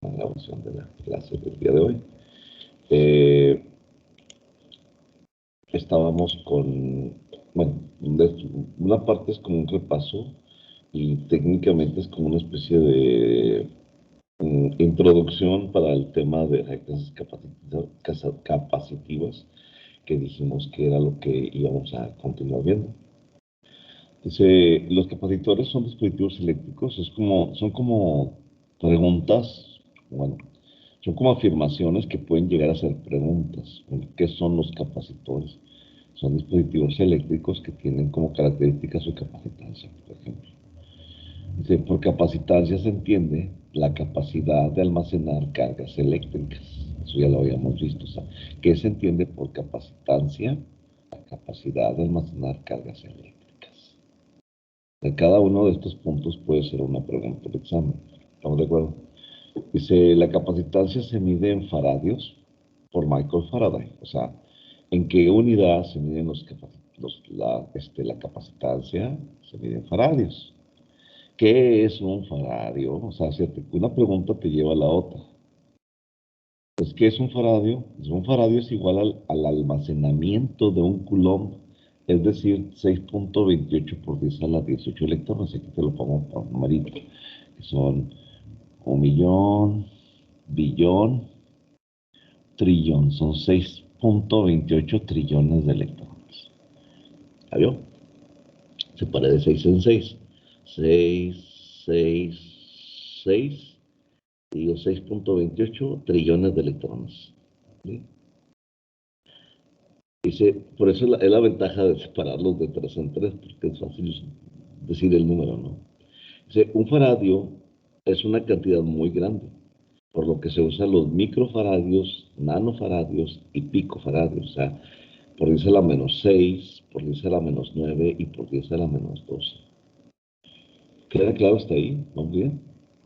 la grabación de la clase del día de hoy. Estábamos con, bueno, una parte es como un repaso y técnicamente es como una especie de introducción para el tema de reacciones capacitivas, que dijimos que era lo que íbamos a continuar viendo. Dice, los capacitores son dispositivos eléctricos, son como preguntas, bueno, son como afirmaciones que pueden llegar a ser preguntas. ¿Qué son los capacitores? Son dispositivos eléctricos que tienen como característica su capacitancia, por ejemplo. Dice, por capacitancia se entiende la capacidad de almacenar cargas eléctricas. Eso ya lo habíamos visto. O sea, ¿qué se entiende por capacitancia? La capacidad de almacenar cargas eléctricas. De cada uno de estos puntos puede ser una pregunta de examen. ¿Estamos de acuerdo? Dice, la capacitancia se mide en faradios por Michael Faraday. O sea, ¿en qué unidad se miden la capacitancia? Se mide en faradios. ¿Qué es un faradio? O sea, una pregunta te lleva a la otra. Pues, ¿qué es un faradio? Pues un faradio es igual al almacenamiento de un coulomb, es decir, 6.28 por 10 a la 18 electrones. Aquí te lo pongo por numerito, que son 1.000.000, billón, trillón. Son 6.28 trillones de electrones. ¿Ya vio? Se para de 6 en 6. 6, 6, 6. Digo, 6.28 trillones de electrones. ¿Sí? Dice, por eso es la ventaja de separarlos de 3 en 3, porque es fácil decir el número, ¿no? Dice, un faradio es una cantidad muy grande, por lo que se usan los microfaradios, nanofaradios y picofaradios, o sea, por 10 a la menos 6, por 10 a la menos 9 y por 10 a la menos 12. ¿Queda claro hasta ahí? ¿Vamos bien?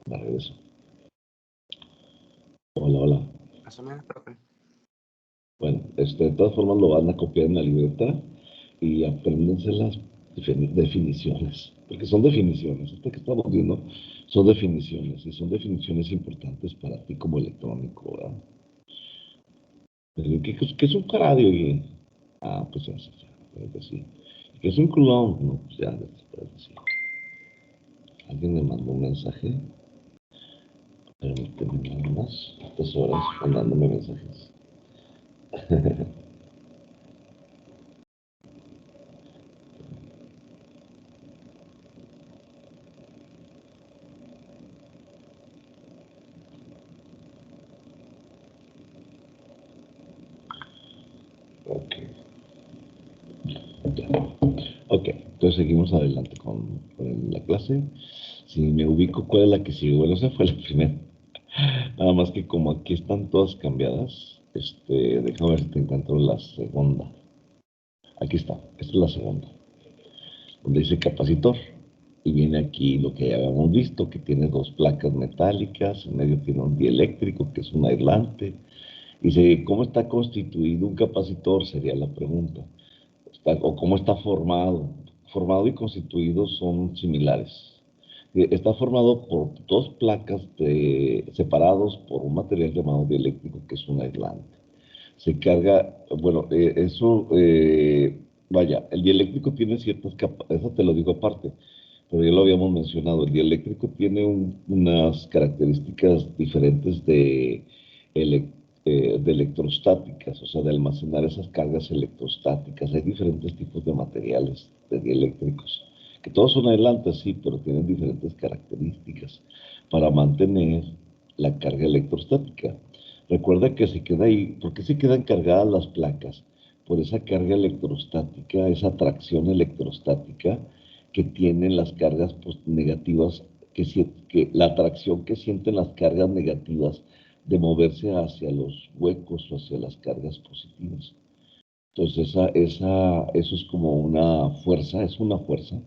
Va, regreso. Hola, hola. Más o menos, profe. Bueno, de todas formas lo van a copiar en la libreta y apréndense las definiciones, porque son definiciones. Esto que estamos viendo son definiciones y son definiciones importantes para ti como electrónico, ¿verdad? Pero, ¿qué es un faradio? Pues ya, puedes decir. ¿Qué es un coulomb? No, pues ya, puedes decir. Alguien me mandó un mensaje. Permíteme nada más. Estas horas mandándome mensajes. Ok. Ya. Ok, entonces seguimos adelante con la clase. Si me ubico, ¿cuál es la que sigue? Bueno, esa fue la primera. Nada más que como aquí están todas cambiadas, déjame ver si te encuentro la segunda. Aquí está, esta es la segunda, donde dice capacitor. Y viene aquí lo que ya habíamos visto, que tiene dos placas metálicas, en medio tiene un dieléctrico, que es un aislante. Dice, ¿cómo está constituido un capacitor? Sería la pregunta. O cómo está formado. Formado y constituido son similares. Está formado por dos placas separados por un material llamado dieléctrico, que es un aislante. Se carga, bueno, vaya, el dieléctrico tiene ciertas capas, eso te lo digo aparte, pero ya lo habíamos mencionado, el dieléctrico tiene unas características diferentes ele- de electrostáticas, o sea, de almacenar esas cargas electrostáticas. Hay diferentes tipos de materiales de dieléctricos, que todos son aislantes, sí, pero tienen diferentes características para mantener la carga electrostática. Recuerda que se queda ahí, ¿por qué se quedan cargadas las placas? Por esa carga electrostática, esa atracción electrostática que tienen las cargas negativas, que la atracción que sienten las cargas negativas de moverse hacia los huecos o hacia las cargas positivas. Entonces eso es como es una fuerza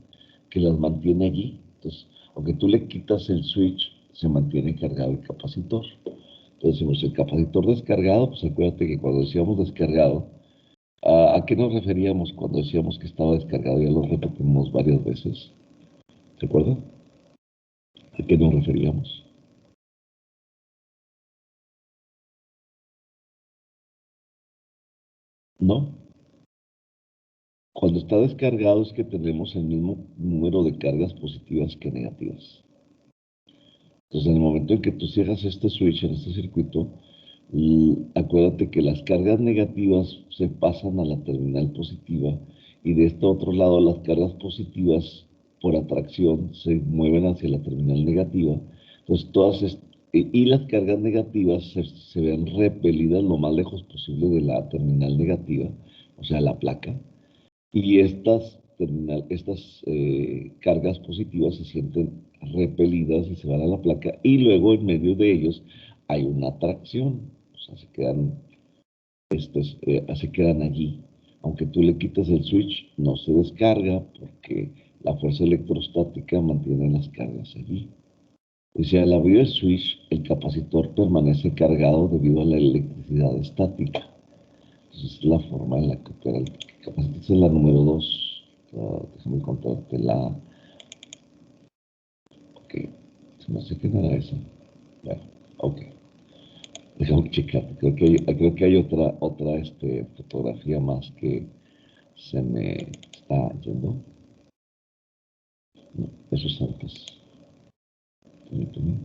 que las mantiene allí. Entonces, aunque tú le quitas el switch, se mantiene cargado el capacitor. Entonces, decimos, el capacitor descargado, pues acuérdate que cuando decíamos descargado, ¿a qué nos referíamos cuando decíamos que estaba descargado? Ya lo repetimos varias veces. ¿Se acuerdan? ¿A qué nos referíamos? ¿no? Cuando está descargado es que tenemos el mismo número de cargas positivas que negativas. Entonces, en el momento en que tú cierras este switch en este circuito, acuérdate que las cargas negativas se pasan a la terminal positiva y de este otro lado las cargas positivas por atracción se mueven hacia la terminal negativa. Entonces, y las cargas negativas se ven repelidas lo más lejos posible de la terminal negativa, o sea, la placa. Y estas cargas positivas se sienten repelidas y se van a la placa y luego en medio de ellos hay una atracción, o sea, se quedan allí. Aunque tú le quites el switch, no se descarga porque la fuerza electrostática mantiene las cargas allí. Y si al abrir el switch, el capacitor permanece cargado debido a la electricidad estática. Entonces es la forma en la que opera el capacitor. Esa es la número 2. Déjame encontrarte la. Ok, se me hace que no era esa. Bueno, ok. Déjame checar. Creo que hay otra fotografía más que se me está yendo. No, eso es antes. Permíteme.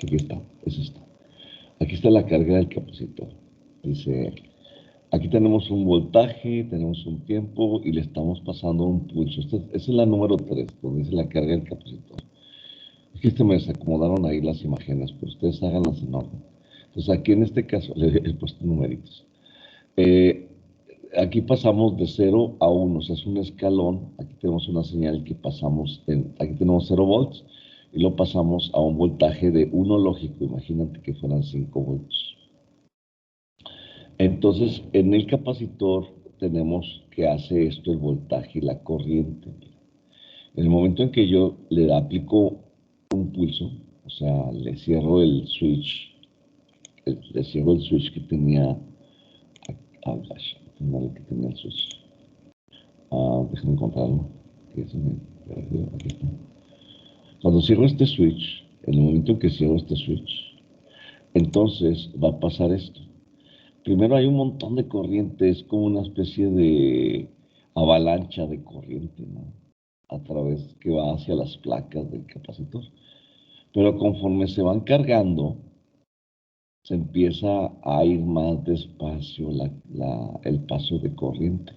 Aquí está, eso está. Aquí está la carga del capacitor. Dice, aquí tenemos un voltaje, tenemos un tiempo y le estamos pasando un pulso. Esa es la número 3, donde dice la carga del capacitor. Es que me desacomodaron ahí las imágenes, pero ustedes háganlas en orden. Entonces aquí en este caso, le he puesto numeritos. Eh, Aquí pasamos de 0 a 1, o sea, es un escalón. Aquí tenemos una señal que aquí tenemos 0 volts y lo pasamos a un voltaje de 1 lógico. Imagínate que fueran 5 volts. Entonces, en el capacitor tenemos que hace esto el voltaje y la corriente. En el momento en que yo le aplico un pulso, o sea, le cierro el switch, que tenía, que tenía el switch. Déjame encontrarlo. Aquí está. Cuando cierro este switch, en el momento en que cierro este switch, entonces va a pasar esto. Primero hay un montón de corriente, es como una especie de avalancha de corriente, ¿no? A través que va hacia las placas del capacitor. Pero conforme se van cargando, se empieza a ir más despacio el paso de corriente.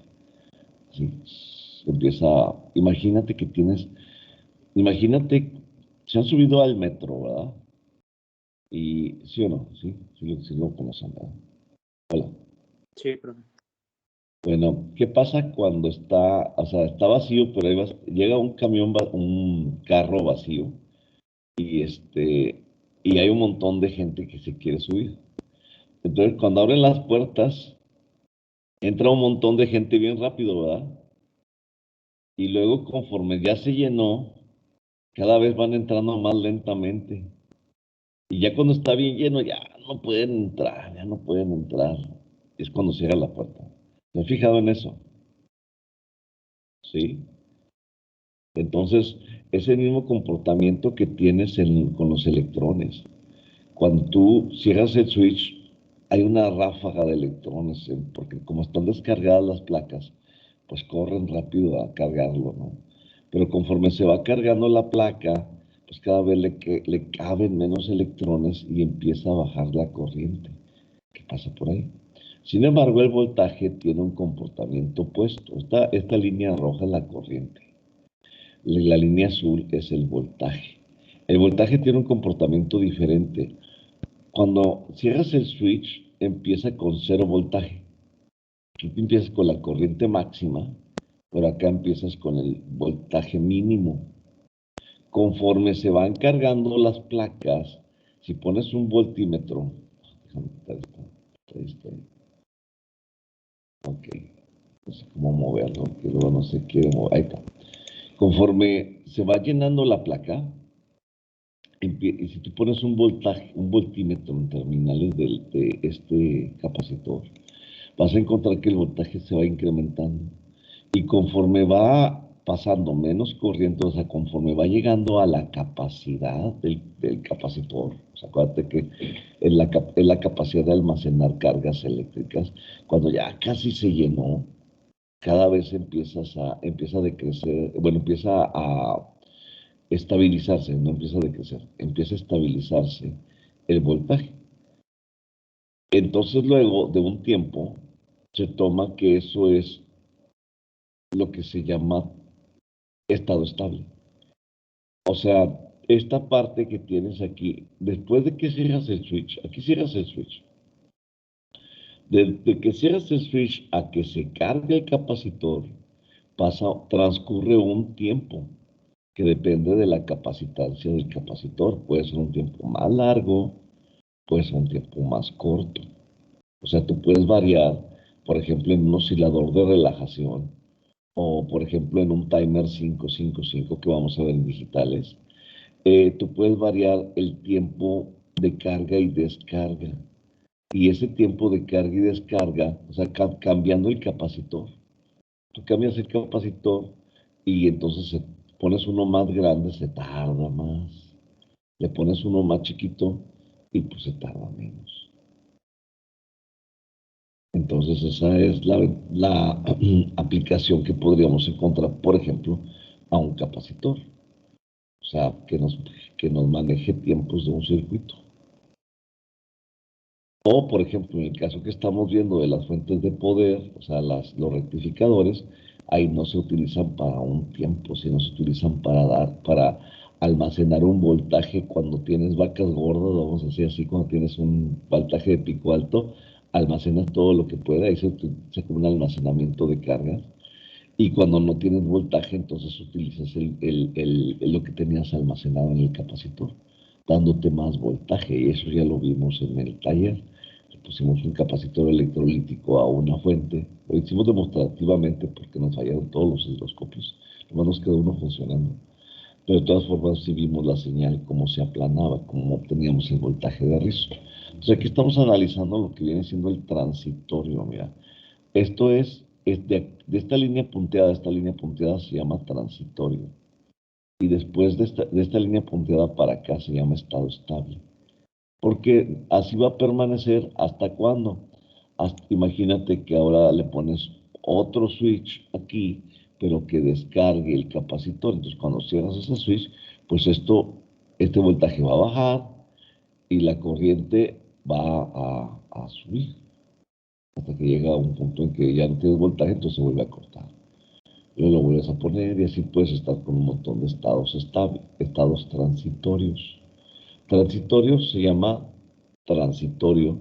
¿Sí? Imagínate, se han subido al metro, ¿verdad? Y, ¿sí o no? Sí lo conocen, ¿verdad? Hola. Sí, profe. Bueno, ¿qué pasa cuando está vacío, pero llega un camión, un carro vacío, y y hay un montón de gente que se quiere subir? Entonces, cuando abren las puertas, entra un montón de gente bien rápido, ¿verdad? Y luego, conforme ya se llenó, cada vez van entrando más lentamente. Y ya cuando está bien lleno, ya no pueden entrar, ya no pueden entrar. Es cuando cierra la puerta. ¿Te has fijado en eso? Sí. Entonces, es el mismo comportamiento que tienes con los electrones. Cuando tú cierras el switch, hay una ráfaga de electrones, porque como están descargadas las placas, pues corren rápido a cargarlo, ¿no? Pero conforme se va cargando la placa, pues cada vez le caben menos electrones y empieza a bajar la corriente que pasa por ahí. Sin embargo, el voltaje tiene un comportamiento opuesto. Esta línea roja es la corriente. La línea azul es el voltaje. El voltaje tiene un comportamiento diferente. Cuando cierras el switch, empieza con 0 voltaje. Aquí empiezas con la corriente máxima, pero acá empiezas con el voltaje mínimo. Conforme se van cargando las placas, si pones un voltímetro, déjame quitar esto. Ok, no sé cómo moverlo, que luego no se quiere mover. Ahí está. Conforme se va llenando la placa, y si tú pones un voltímetro en terminales de este capacitor, vas a encontrar que el voltaje se va incrementando. Y conforme va pasando menos corriente, o sea, conforme va llegando a la capacidad del capacitor, capacitor. O sea, acuérdate que es la capacidad de almacenar cargas eléctricas. Cuando ya casi se llenó, cada vez empieza a decrecer, bueno, empieza a estabilizarse, no empieza a decrecer, empieza a estabilizarse el voltaje. Entonces luego de un tiempo se toma que eso es lo que se llama estado estable. O sea, esta parte que tienes aquí, después de que cierras el switch, aquí cierras el switch, desde que cierras el switch a que se cargue el capacitor, transcurre un tiempo que depende de la capacitancia del capacitor. Puede ser un tiempo más largo, puede ser un tiempo más corto. O sea, tú puedes variar, por ejemplo, en un oscilador de relajación o, por ejemplo, en un timer 555 que vamos a ver en digitales. Tú puedes variar el tiempo de carga y descarga. Y ese tiempo de carga y descarga, o sea, cambiando el capacitor. Tú cambias el capacitor y entonces pones uno más grande, se tarda más. Le pones uno más chiquito y pues se tarda menos. Entonces esa es la aplicación que podríamos encontrar, por ejemplo, a un capacitor. O sea, que nos maneje tiempos de un circuito. O, por ejemplo, en el caso que estamos viendo de las fuentes de poder, o sea, los rectificadores, ahí no se utilizan para un tiempo, sino se utilizan para almacenar un voltaje cuando tienes vacas gordas, vamos a decir así, cuando tienes un voltaje de pico alto, almacenas todo lo que pueda, ahí se utiliza como un almacenamiento de cargas. Y cuando no tienes voltaje, entonces utilizas lo que tenías almacenado en el capacitor, dándote más voltaje. Y eso ya lo vimos en el taller. Le pusimos un capacitor electrolítico a una fuente. Lo hicimos demostrativamente porque nos fallaron todos los hidroscopios. Nomás nos quedó uno funcionando. Pero de todas formas sí vimos la señal, cómo se aplanaba, cómo obteníamos el voltaje de riesgo. Entonces aquí estamos analizando lo que viene siendo el transitorio. Mira, esto es de esta línea punteada se llama transitorio. Y después de esta línea punteada para acá se llama estado estable. Porque así va a permanecer hasta cuándo. Imagínate que ahora le pones otro switch aquí, pero que descargue el capacitor. Entonces cuando cierras ese switch, pues este voltaje va a bajar y la corriente va a subir hasta que llega a un punto en que ya no tienes voltaje, entonces se vuelve a cortar. Luego lo vuelves a poner y así puedes estar con un montón de estados estables, estados transitorios. Transitorio se llama transitorio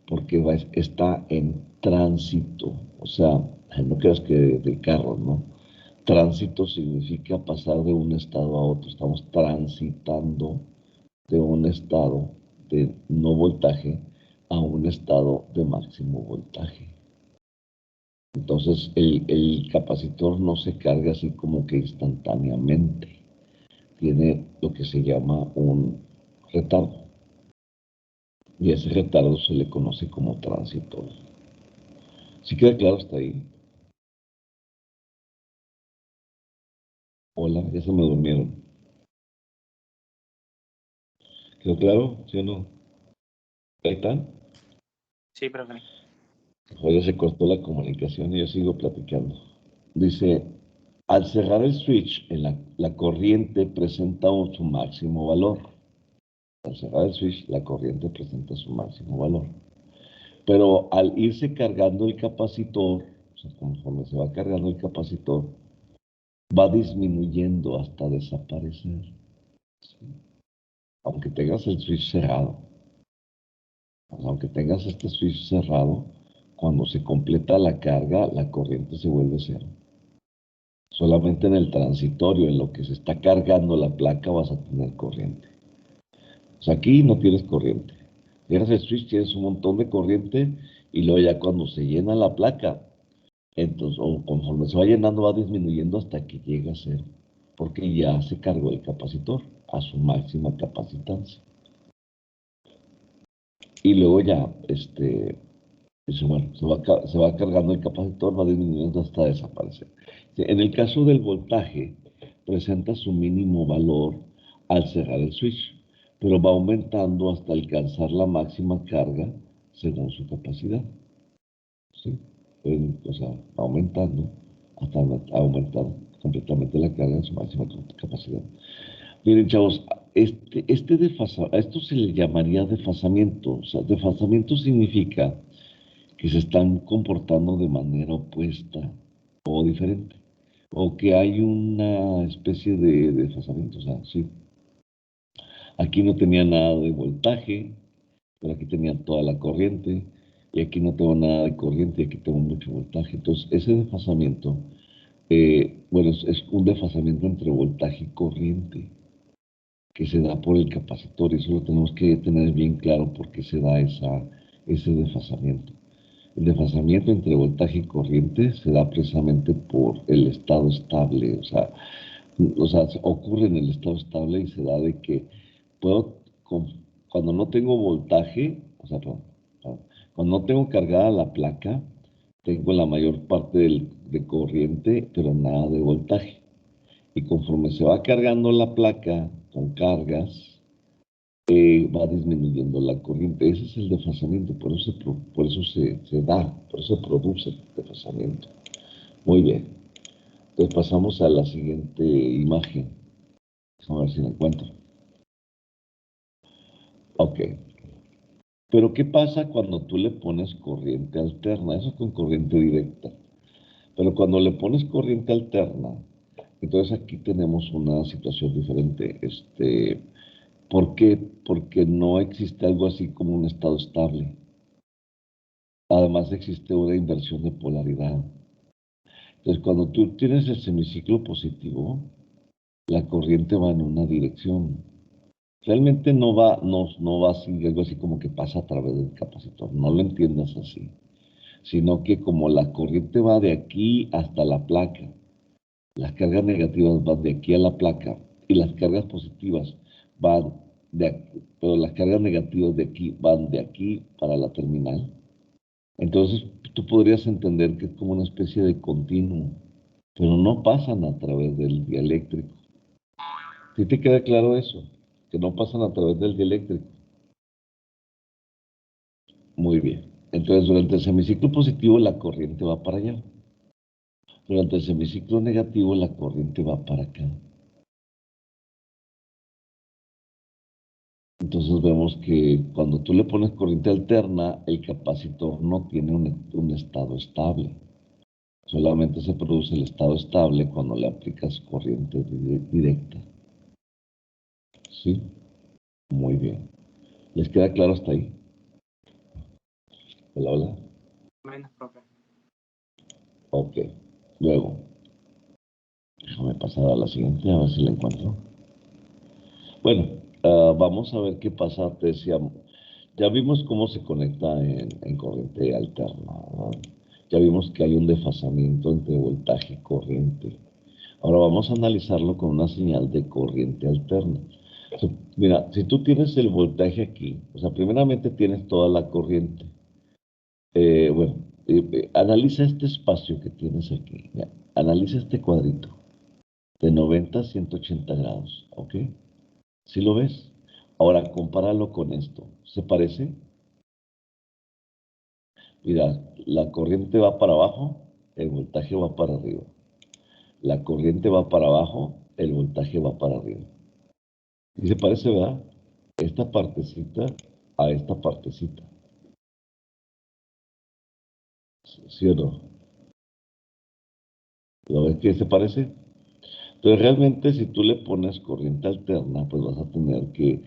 porque está en tránsito, o sea, no creas que de carro, ¿no? Tránsito significa pasar de un estado a otro, estamos transitando de un estado de no voltaje a un estado de máximo voltaje. Entonces el capacitor no se carga así como que instantáneamente, tiene lo que se llama un retardo y ese retardo se le conoce como tránsito. ¿Sí queda claro hasta ahí? Hola, ya se me durmieron. ¿Quedó claro? ¿Sí o no? ¿Ahí están? Sí, profe. Oye, se cortó la comunicación y yo sigo platicando. Dice, al cerrar el switch, la corriente presenta su máximo valor. Al cerrar el switch, la corriente presenta su máximo valor. Pero al irse cargando el capacitor, o sea, conforme se va cargando el capacitor, va disminuyendo hasta desaparecer. ¿Sí? Aunque tengas el switch cerrado, aunque tengas este switch cerrado, cuando se completa la carga, la corriente se vuelve cero. Solamente en el transitorio, en lo que se está cargando la placa, vas a tener corriente. O sea, aquí no tienes corriente. Cierras el switch, tienes un montón de corriente y luego ya cuando se llena la placa, entonces, o conforme se va llenando, va disminuyendo hasta que llega a cero, porque ya se cargó el capacitor a su máxima capacitancia. Y luego ya, bueno, se va cargando el capacitor, va disminuyendo hasta desaparecer. En el caso del voltaje, presenta su mínimo valor al cerrar el switch, pero va aumentando hasta alcanzar la máxima carga según su capacidad. ¿Sí? O sea, va aumentando hasta aumentar completamente la carga en su máxima capacidad. Miren, chavos, a esto se le llamaría desfasamiento. O sea, desfasamiento significa que se están comportando de manera opuesta o diferente, o que hay una especie de desfasamiento. O sea, sí, aquí no tenía nada de voltaje, pero aquí tenía toda la corriente, y aquí no tengo nada de corriente, y aquí tengo mucho voltaje. Entonces, ese desfasamiento, bueno, es un desfasamiento entre voltaje y corriente que se da por el capacitor, y eso lo tenemos que tener bien claro porque se da ese desfasamiento. El desfasamiento entre voltaje y corriente se da precisamente por el estado estable, o sea, ocurre en el estado estable y se da de que puedo, cuando no tengo voltaje, o sea, perdón, cuando no tengo cargada la placa, tengo la mayor parte de corriente, pero nada de voltaje. Y conforme se va cargando la placa con cargas, va disminuyendo la corriente. Ese es el desfasamiento, por eso se da, por eso se produce el desfasamiento. Muy bien. Entonces pasamos a la siguiente imagen. Vamos a ver si la encuentro. Ok. Pero ¿qué pasa cuando tú le pones corriente alterna? Eso es con corriente directa. Pero cuando le pones corriente alterna, entonces aquí tenemos una situación diferente. ¿Por qué? Porque no existe algo así como un estado estable. Además existe una inversión de polaridad. Entonces, cuando tú tienes el semiciclo positivo, la corriente va en una dirección. Realmente no va así, algo así como que pasa a través del capacitor. No lo entiendas así. Sino que como la corriente va de aquí hasta la placa, las cargas negativas van de aquí a la placa y las cargas positivas van de aquí, pero las cargas negativas de aquí van de aquí para la terminal. Entonces, tú podrías entender que es como una especie de continuo, pero no pasan a través del dieléctrico. ¿Sí te queda claro eso? Que no pasan a través del dieléctrico. Muy bien. Entonces, durante el semiciclo positivo, la corriente va para allá. Durante el semiciclo negativo, la corriente va para acá. Entonces vemos que cuando tú le pones corriente alterna, el capacitor no tiene un estado estable. Solamente se produce el estado estable cuando le aplicas corriente directa. ¿Sí? Muy bien. ¿Les queda claro hasta ahí? Hola, hola. Menos, profe. Ok. Luego, déjame pasar a la siguiente, a ver si la encuentro. Bueno, vamos a ver qué pasa. Te decía, ya vimos cómo se conecta en corriente alterna, ¿verdad? Ya vimos que hay un desfasamiento entre voltaje y corriente. Ahora vamos a analizarlo con una señal de corriente alterna. Mira, si tú tienes el voltaje aquí, o sea, primeramente tienes toda la corriente. Bueno, analiza este espacio que tienes aquí. Ya, analiza este cuadrito de 90 a 180 grados, ¿ok? ¿Sí lo ves? Ahora, compáralo con esto. ¿Se parece? Mira, la corriente va para abajo, el voltaje va para arriba. La corriente va para abajo, el voltaje va para arriba. Y se parece, ¿verdad? Esta partecita a esta partecita. ¿Sí o no? ¿Lo ves que se parece? Entonces, realmente, si tú le pones corriente alterna, pues vas a tener que,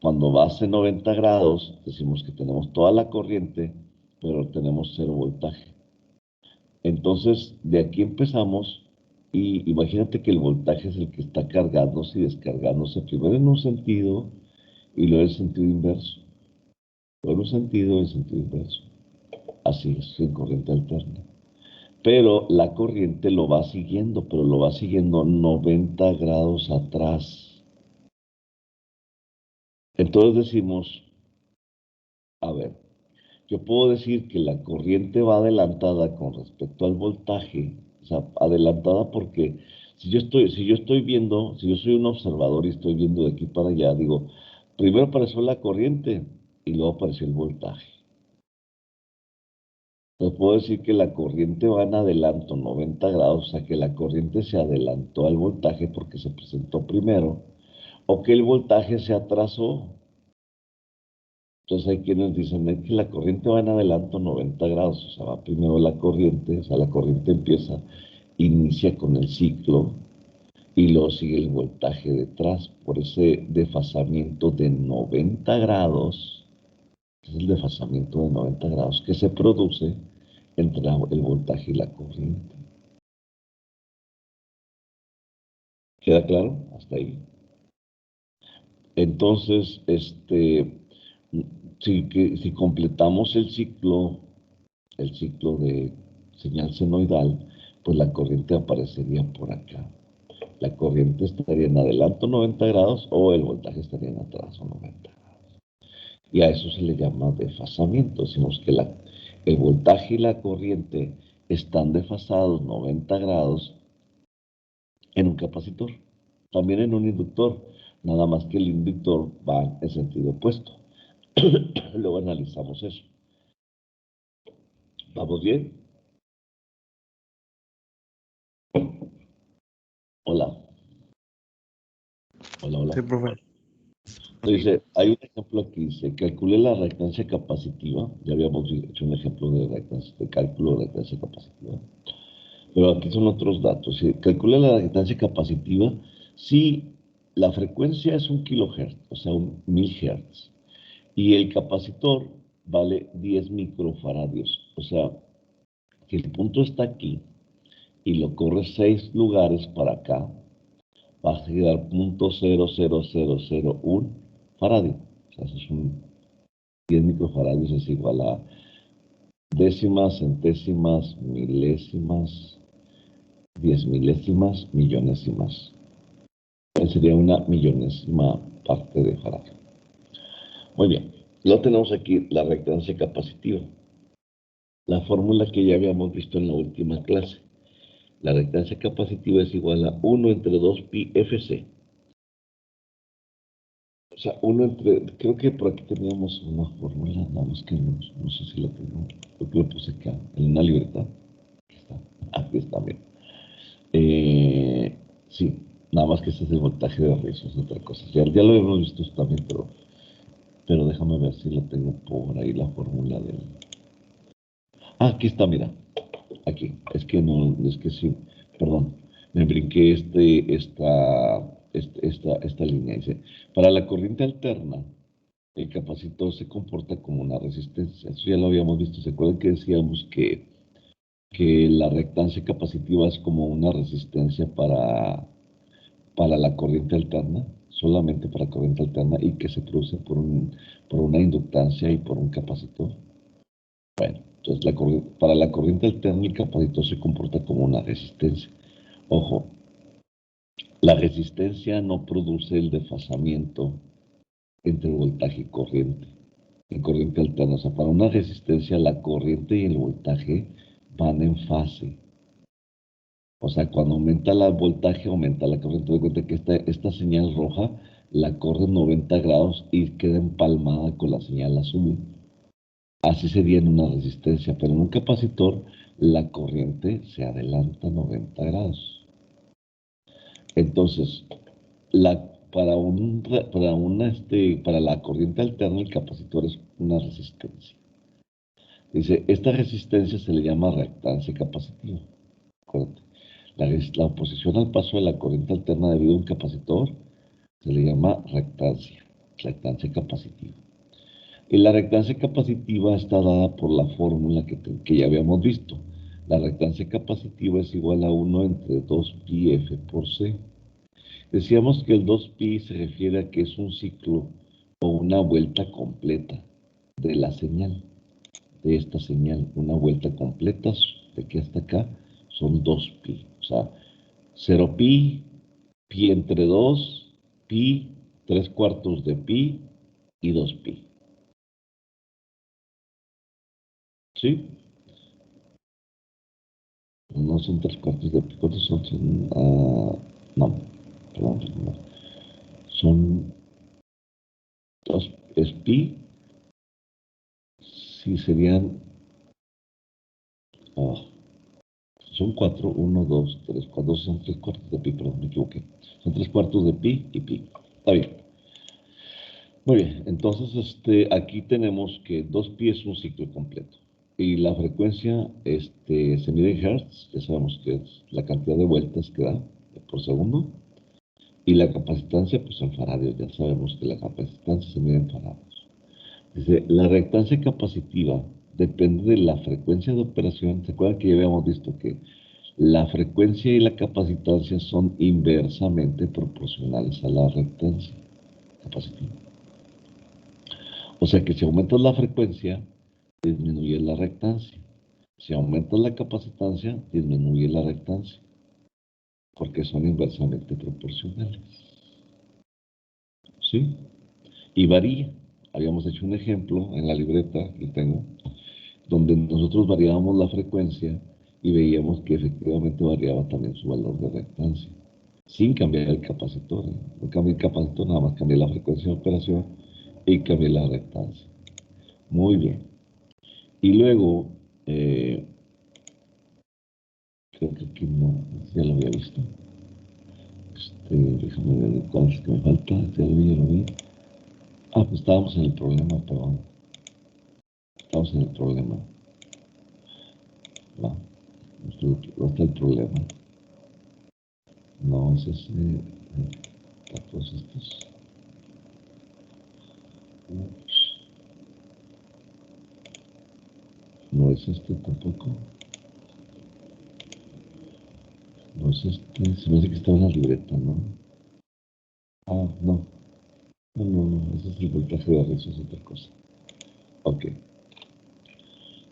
cuando vas en 90 grados, decimos que tenemos toda la corriente, pero tenemos cero voltaje. Entonces, de aquí empezamos y imagínate que el voltaje es el que está cargándose y descargándose primero en un sentido y luego en sentido inverso. Luego en un sentido y en sentido inverso. Así es, en corriente alterna. Pero la corriente lo va siguiendo, pero lo va siguiendo 90 grados atrás. Entonces decimos, a ver, yo puedo decir que la corriente va adelantada con respecto al voltaje, o sea, adelantada porque si yo estoy viendo, si yo soy un observador y estoy viendo de aquí para allá, digo, Primero apareció la corriente y luego apareció el voltaje. Entonces puedo decir que la corriente va en adelanto 90 grados, o sea que la corriente se adelantó al voltaje porque se presentó primero, o que el voltaje se atrasó. Entonces hay quienes dicen "Es que la corriente va en adelanto 90 grados, o sea, va primero la corriente, o sea, la corriente inicia con el ciclo y luego sigue el voltaje detrás, por ese desfasamiento de 90 grados, es el desfasamiento de 90 grados que se produce entre el voltaje y la corriente. ¿Queda claro? Hasta ahí. Entonces, si completamos el ciclo de señal senoidal, pues la corriente aparecería por acá. La corriente estaría en adelanto 90 grados o el voltaje estaría en atraso 90 grados. Y a eso se le llama desfasamiento. Decimos que el voltaje y la corriente están desfasados 90 grados en un capacitor, también en un inductor, nada más que el inductor va en sentido opuesto. Luego analizamos eso. ¿Vamos bien? Hola, hola, hola. Sí, profe. Dice, hay un ejemplo aquí, dice, calcule la reactancia capacitiva, ya habíamos hecho un ejemplo de cálculo de reactancia capacitiva, pero aquí son otros datos. Calcule la reactancia capacitiva si la frecuencia es 1 kHz, o sea, 1000 Hz, y el capacitor vale 10 microfaradios, o sea, que el punto está aquí y lo corre 6 lugares para acá, va a quedar 0.00001 faradio. O sea, eso es 10 microfaradios es igual a décimas, centésimas, milésimas, 10 milésimas, millonésimas. Sería una millonésima parte de faradio. Muy bien, lo tenemos aquí, la reactancia capacitiva. La fórmula que ya habíamos visto en la última clase. La reactancia capacitiva es igual a 1 entre 2 pi Fc. O sea, creo que por aquí teníamos una fórmula, nada más que no sé si la tengo. Creo que lo puse acá, en una libreta. Aquí está, bien. Sí, nada más que este es el voltaje de riesgo, es otra cosa. Ya lo hemos visto también, pero déjame ver si lo tengo por ahí la fórmula del... aquí está, mira. Aquí, es que no, es que sí, perdón, me brinqué esta línea. Dice, para la corriente alterna, el capacitor se comporta como una resistencia. Eso ya lo habíamos visto. ¿Se acuerdan que decíamos que la reactancia capacitiva es como una resistencia para la corriente alterna? Solamente para corriente alterna y que se produce por una inductancia y por un capacitor. Bueno, entonces para la corriente alterna el capacitor se comporta como una resistencia. Ojo, la resistencia no produce el desfasamiento entre voltaje y corriente. En corriente alterna, o sea, para una resistencia la corriente y el voltaje van en fase. O sea, cuando aumenta el voltaje, aumenta la corriente. De cuenta que esta señal roja la corre 90 grados y queda empalmada con la señal azul. Así sería en una resistencia, pero en un capacitor la corriente se adelanta 90 grados. Entonces, para la corriente alterna el capacitor es una resistencia. Dice, esta resistencia se le llama reactancia capacitiva. Acuérdate, la oposición al paso de la corriente alterna debido a un capacitor se le llama reactancia capacitiva. Y la reactancia capacitiva está dada por la fórmula que ya habíamos visto. La reactancia capacitiva es igual a 1 entre 2pi F por C. Decíamos que el 2pi se refiere a que es un ciclo o una vuelta completa de la señal, de esta señal. Una vuelta completa de aquí hasta acá son 2pi. O sea, 0pi, pi entre 2, pi, 3/4 de pi y 2pi. ¿Sí? No son 3/4 de pi. ¿Cuántos son? No, perdón, no. Son Entonces, es pi, si serían, son 4, 1, 2, 3, 4, son 3 cuartos de pi, perdón, me equivoqué. Son 3 cuartos de pi y pi. Está bien. Muy bien, entonces aquí tenemos que 2pi es un ciclo completo. Y la frecuencia se mide en hertz, ya sabemos que es la cantidad de vueltas que da por segundo. Y la capacitancia, pues en faradios, ya sabemos que la capacitancia se mide en faradios. Dice, la reactancia capacitiva depende de la frecuencia de operación. ¿Se acuerdan que ya habíamos visto que la frecuencia y la capacitancia son inversamente proporcionales a la reactancia capacitiva? O sea que si aumentas la frecuencia, disminuye la reactancia. Si aumentas la capacitancia, disminuye la reactancia, porque son inversamente proporcionales. ¿Sí? Y varía. Habíamos hecho un ejemplo en la libreta que tengo, donde nosotros variábamos la frecuencia y veíamos que efectivamente variaba también su valor de reactancia, sin cambiar el capacitor. No cambié el capacitor, nada más cambié la frecuencia de operación y cambié la reactancia. Muy bien. Y luego, creo que aquí no, ya lo había visto. Déjame ver cuál es que me falta. Ya lo vi. Ah, pues estábamos en el problema, perdón. Estamos en el problema. No, no está el problema. No, es ese. Todos estos. No es este tampoco. No es este. Se me hace que estaba en la libreta, ¿no? Ah, no. No. Ese es el voltaje de red, eso es otra cosa. Ok.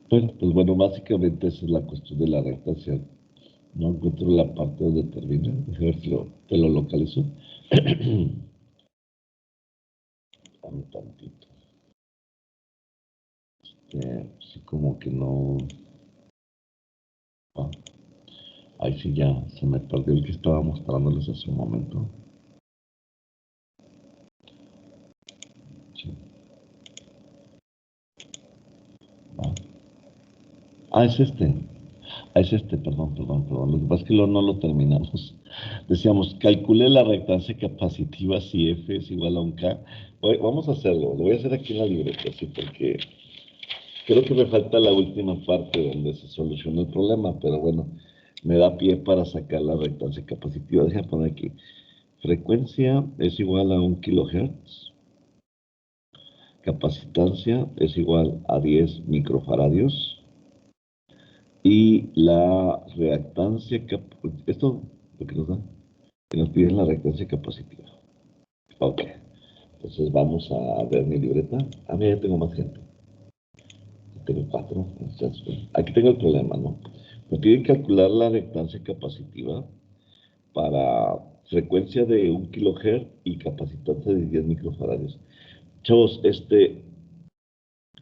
Bueno, pues bueno, básicamente esa es la cuestión de la reactancia. No encuentro la parte donde termina. Déjame ver si te lo localizo. Dame un tantito. Sí, como que no. Ah, ahí sí ya se me perdió el que estaba mostrándoles hace un momento. Sí. Es este. Es este, perdón. Lo que pasa es que no lo terminamos. Decíamos, calcule la reactancia capacitiva si F es igual a un K. Vamos a hacerlo. Lo voy a hacer aquí en la libreta, sí, porque creo que me falta la última parte donde se soluciona el problema, pero bueno, me da pie para sacar la reactancia capacitiva. Deja poner aquí. Frecuencia es igual a 1 kilohertz. Capacitancia es igual a 10 microfaradios. Y la reactancia, esto lo que nos da, que nos piden la reactancia capacitiva. Ok, entonces vamos a ver mi libreta. Mira, ya tengo más gente. Tengo 4. Aquí tengo el problema, ¿no? Me piden calcular la reactancia capacitiva para frecuencia de 1 kilohertz y capacitancia de 10 microfaradios. Chavos,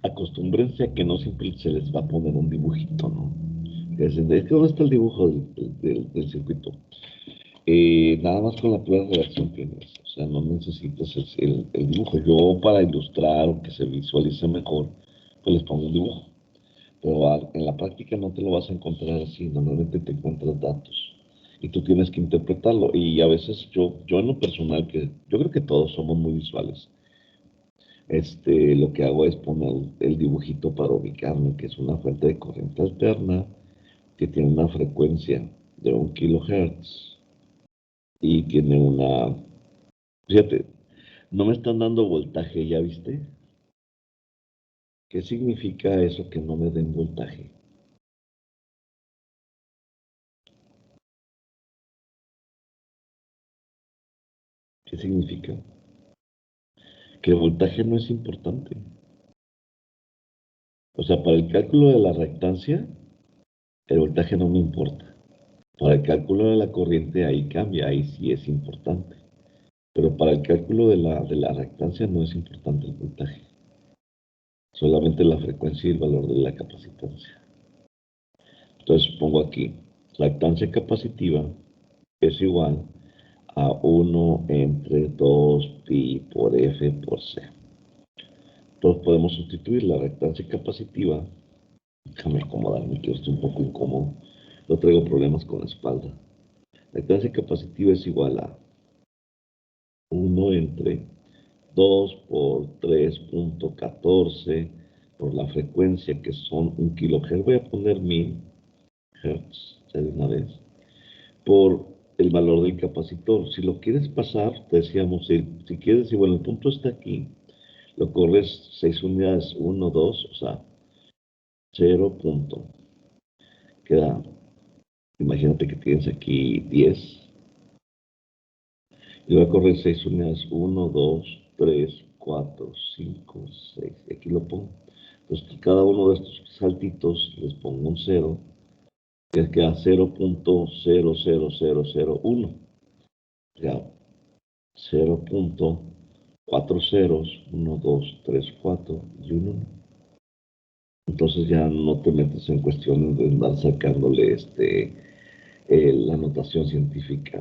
acostúmbrense a que no siempre se les va a poner un dibujito, ¿no? Es que ¿dónde está el dibujo del circuito? Nada más con la pura redacción tienes, o sea, no necesitas el dibujo. Yo para ilustrar o que se visualice mejor, pues les pongo un dibujo. Pero en la práctica no te lo vas a encontrar así, normalmente te encuentras datos y tú tienes que interpretarlo. Y a veces yo en lo personal, que yo creo que todos somos muy visuales, lo que hago es poner el dibujito para ubicarme, que es una fuente de corriente alterna que tiene una frecuencia de 1 kilohertz y tiene una, fíjate, no me están dando voltaje, ¿ya viste? ¿Qué significa eso que no me den voltaje? ¿Qué significa? Que el voltaje no es importante. O sea, para el cálculo de la reactancia, el voltaje no me importa. Para el cálculo de la corriente, ahí cambia, ahí sí es importante. Pero para el cálculo de la reactancia no es importante el voltaje. Solamente la frecuencia y el valor de la capacitancia. Entonces pongo aquí, reactancia capacitiva es igual a 1 entre 2 pi por F por C. pues podemos sustituir la reactancia capacitiva. Déjame acomodarme, que estoy un poco incómodo. No traigo problemas con la espalda. La reactancia capacitiva es igual a 1 entre 2 por 3.14 por la frecuencia, que son 1 kilohertz. Voy a poner 1000 hertz ya de una vez, por el valor del capacitor. Si lo quieres pasar, te decíamos, si quieres, y bueno, el punto está aquí, lo corres 6 unidades, 1, 2, o sea, 0 punto. Queda, imagínate que tienes aquí 10. Y voy a correr 6 unidades, 1, 2, 3, 4, 5, 6. Y aquí lo pongo. Entonces, cada uno de estos saltitos les pongo un 0, que queda 0.00001. Ya, 0.4 ceros, 1, 2, 3, 4 y 1. Entonces ya no te metes en cuestiones de andar sacándole la notación científica.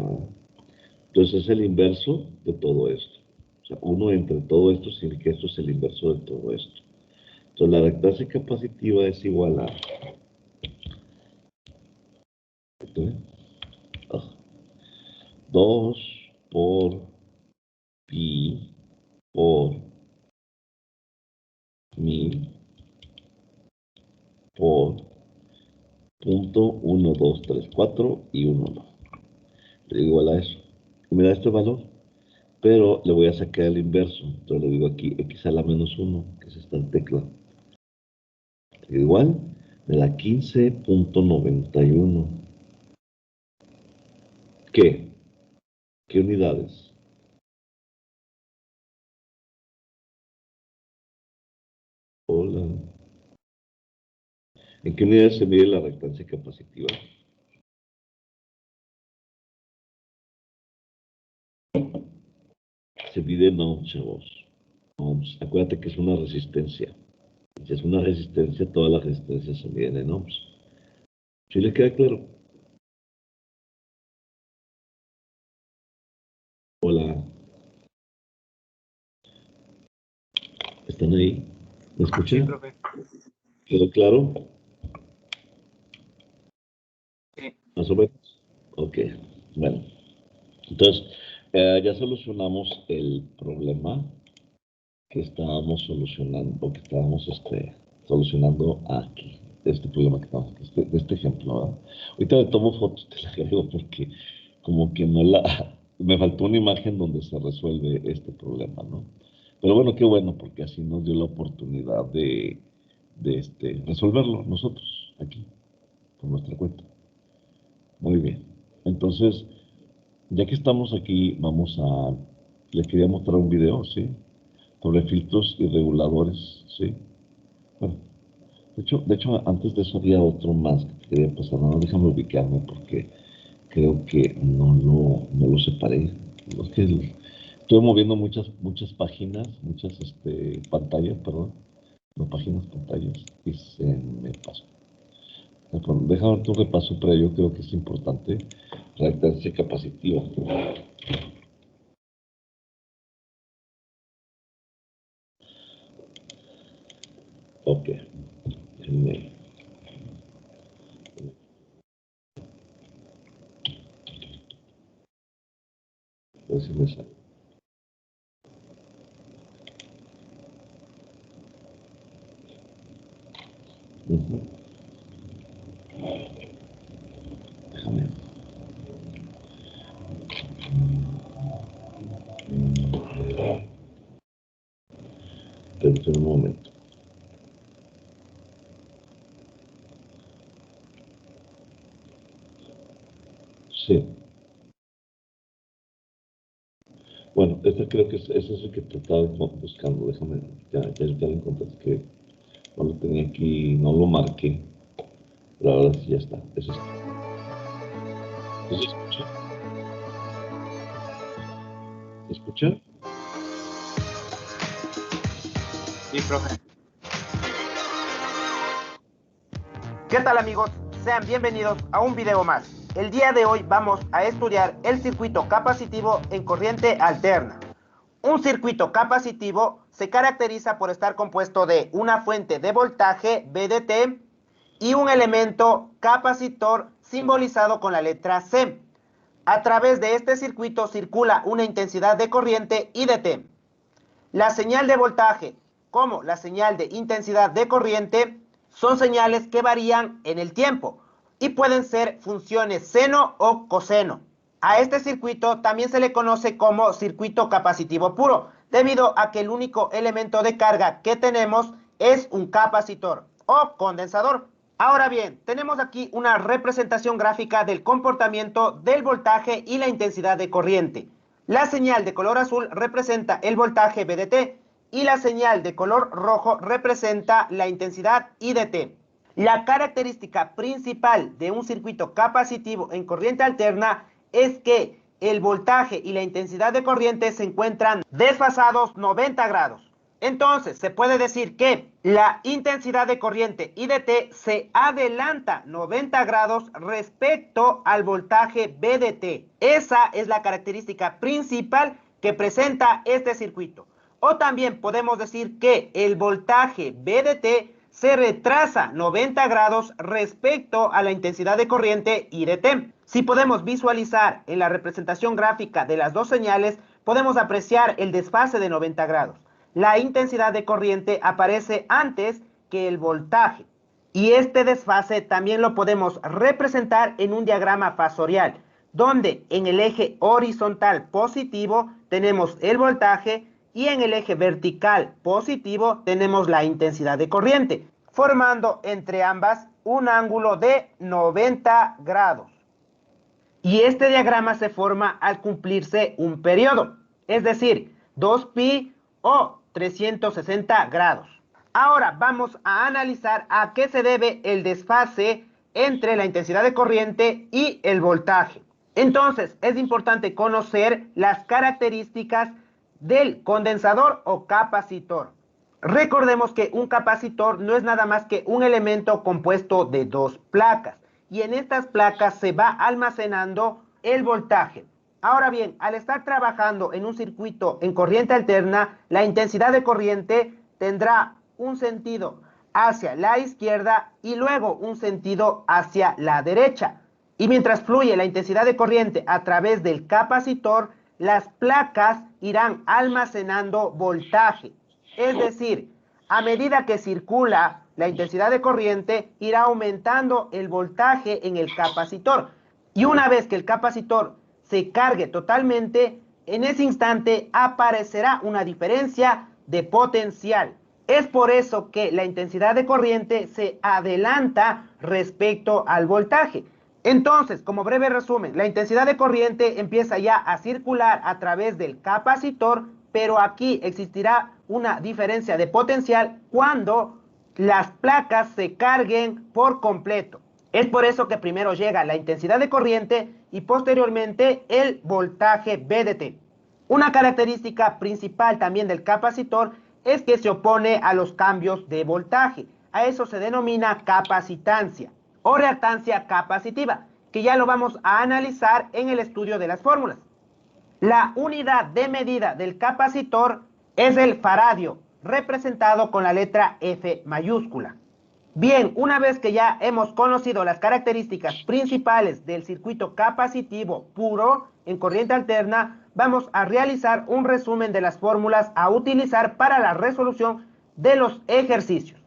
Entonces es el inverso de todo esto. O sea, 1 entre todo esto significa que esto es el inverso de todo esto. Entonces la reactancia capacitiva es igual a 2 por pi por 1000 por punto 1, 2, 3, 4 y 1, 1. Le digo igual a eso. Y me da este valor, pero le voy a sacar el inverso. Entonces le digo aquí x a la menos 1, que es esta tecla. Igual, me da 15.91. ¿Qué? ¿Qué unidades? Hola. ¿En qué unidades se mide la reactancia capacitiva? Se mide en ohms, chavos. Ohms. Acuérdate que es una resistencia. Si es una resistencia, todas las resistencias se miden en ohms. ¿Sí le queda claro? Hola. ¿Están ahí? ¿Me Sí, escuchan? profe. ¿Quedó claro? Sí. ¿Más o menos? Ok. Bueno. Entonces, ya solucionamos el problema que estábamos solucionando, o que estábamos solucionando aquí, este problema que estamos, de este ejemplo, ¿verdad? Ahorita le tomo fotos, te la agrego porque como que no me faltó una imagen donde se resuelve este problema, ¿no? Pero bueno, qué bueno, porque así nos dio la oportunidad de resolverlo nosotros, aquí, por nuestra cuenta. Muy bien. Entonces, ya que estamos aquí, les quería mostrar un video, ¿sí? Sobre filtros y reguladores, ¿sí? Bueno, de hecho, antes de eso había otro más que te quería pasar. No, déjame ubicarme porque creo que no lo separé. Es que estuve moviendo muchas páginas, muchas pantallas, perdón. No páginas, pantallas, y se me pasó. Déjame darte un repaso, pero yo creo que es importante reactancia capacitiva. Ok. Déjenme. A ver si me sale. Déjame. Espera un momento. Sí. Bueno, este creo que ese es el que trataba buscando. Déjame, ya lo encontré. Es que no lo tenía aquí, no lo marqué. Pero ahora sí ya está. Es este. ¿Sí se escucha? ¿Se escucha? Sí, profe. ¿Qué tal, amigos? Sean bienvenidos a un video más. El día de hoy vamos a estudiar el circuito capacitivo en corriente alterna. Un circuito capacitivo se caracteriza por estar compuesto de una fuente de voltaje VDT y un elemento capacitor simbolizado con la letra C. A través de este circuito circula una intensidad de corriente IDT. La señal de voltaje como la señal de intensidad de corriente son señales que varían en el tiempo y pueden ser funciones seno o coseno. A este circuito también se le conoce como circuito capacitivo puro, debido a que el único elemento de carga que tenemos es un capacitor o condensador. Ahora bien, tenemos aquí una representación gráfica del comportamiento del voltaje y la intensidad de corriente. La señal de color azul representa el voltaje VDT y la señal de color rojo representa la intensidad IDT. La característica principal de un circuito capacitivo en corriente alterna es que el voltaje y la intensidad de corriente se encuentran desfasados 90 grados. Entonces, se puede decir que la intensidad de corriente IDT se adelanta 90 grados respecto al voltaje VDT. Esa es la característica principal que presenta este circuito. O también podemos decir que el voltaje VDT se retrasa 90 grados respecto a la intensidad de corriente IDT. Si podemos visualizar en la representación gráfica de las dos señales, podemos apreciar el desfase de 90 grados. La intensidad de corriente aparece antes que el voltaje. Y este desfase también lo podemos representar en un diagrama fasorial, donde en el eje horizontal positivo tenemos el voltaje y en el eje vertical positivo tenemos la intensidad de corriente, formando entre ambas un ángulo de 90 grados. Y este diagrama se forma al cumplirse un periodo, es decir, 2pi o 360 grados. Ahora vamos a analizar a qué se debe el desfase entre la intensidad de corriente y el voltaje. Entonces, es importante conocer las características del condensador o capacitor. Recordemos que un capacitor no es nada más que un elemento compuesto de dos placas, y en estas placas se va almacenando el voltaje. Ahora bien, al estar trabajando en un circuito en corriente alterna, la intensidad de corriente tendrá un sentido hacia la izquierda y luego un sentido hacia la derecha. Y mientras fluye la intensidad de corriente a través del capacitor, las placas irán almacenando voltaje. Es decir, a medida que circula la intensidad de corriente, irá aumentando el voltaje en el capacitor. Y una vez que el capacitor se cargue totalmente, en ese instante aparecerá una diferencia de potencial. Es por eso que la intensidad de corriente se adelanta respecto al voltaje. Entonces, como breve resumen, la intensidad de corriente empieza ya a circular a través del capacitor, pero aquí existirá una diferencia de potencial cuando las placas se carguen por completo. Es por eso que primero llega la intensidad de corriente y posteriormente el voltaje VDT. Una característica principal también del capacitor es que se opone a los cambios de voltaje. A eso se denomina capacitancia o reactancia capacitiva, que ya lo vamos a analizar en el estudio de las fórmulas. La unidad de medida del capacitor es el faradio, representado con la letra F mayúscula. Bien, una vez que ya hemos conocido las características principales del circuito capacitivo puro en corriente alterna, vamos a realizar un resumen de las fórmulas a utilizar para la resolución de los ejercicios.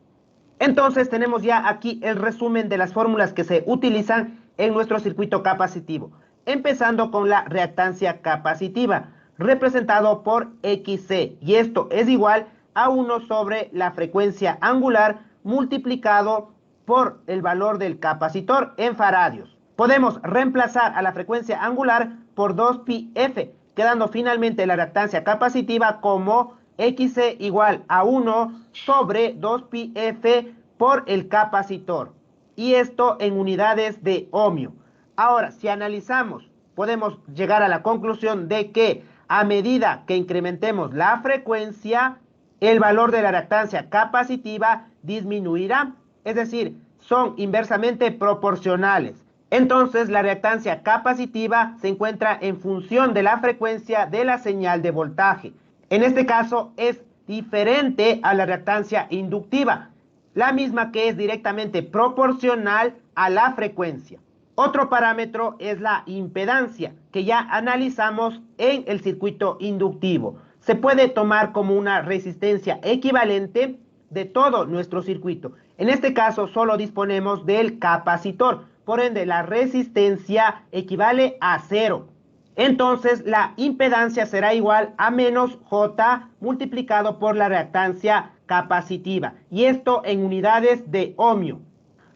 Entonces tenemos ya aquí el resumen de las fórmulas que se utilizan en nuestro circuito capacitivo, empezando con la reactancia capacitiva, representado por XC, y esto es igual a 1 sobre la frecuencia angular multiplicado por el valor del capacitor en faradios. Podemos reemplazar a la frecuencia angular por 2πf, quedando finalmente la reactancia capacitiva como XC igual a 1 sobre 2πf por el capacitor. Y esto en unidades de ohmio. Ahora, si analizamos, podemos llegar a la conclusión de que a medida que incrementemos la frecuencia, el valor de la reactancia capacitiva disminuirá, es decir, son inversamente proporcionales. Entonces, la reactancia capacitiva se encuentra en función de la frecuencia de la señal de voltaje. En este caso, es diferente a la reactancia inductiva, la misma que es directamente proporcional a la frecuencia. Otro parámetro es la impedancia, que ya analizamos en el circuito inductivo. Se puede tomar como una resistencia equivalente de todo nuestro circuito. En este caso solo disponemos del capacitor, por ende la resistencia equivale a 0. Entonces la impedancia será igual a menos J multiplicado por la reactancia capacitiva, y esto en unidades de ohmio.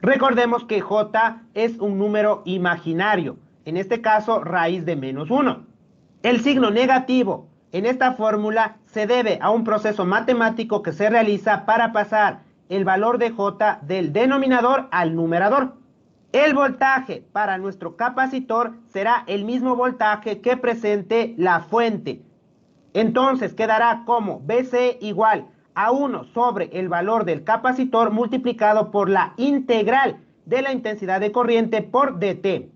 Recordemos que J es un número imaginario, en este caso raíz de menos 1. El signo negativo en esta fórmula se debe a un proceso matemático que se realiza para pasar el valor de J del denominador al numerador. El voltaje para nuestro capacitor será el mismo voltaje que presente la fuente. Entonces quedará como BC igual a 1 sobre el valor del capacitor multiplicado por la integral de la intensidad de corriente por dt.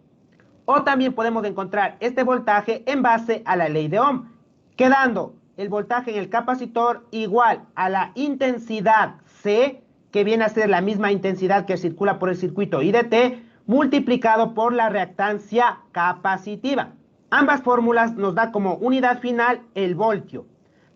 O también podemos encontrar este voltaje en base a la ley de Ohm, quedando el voltaje en el capacitor igual a la intensidad C, que viene a ser la misma intensidad que circula por el circuito IDT, multiplicado por la reactancia capacitiva. Ambas fórmulas nos da como unidad final el voltio.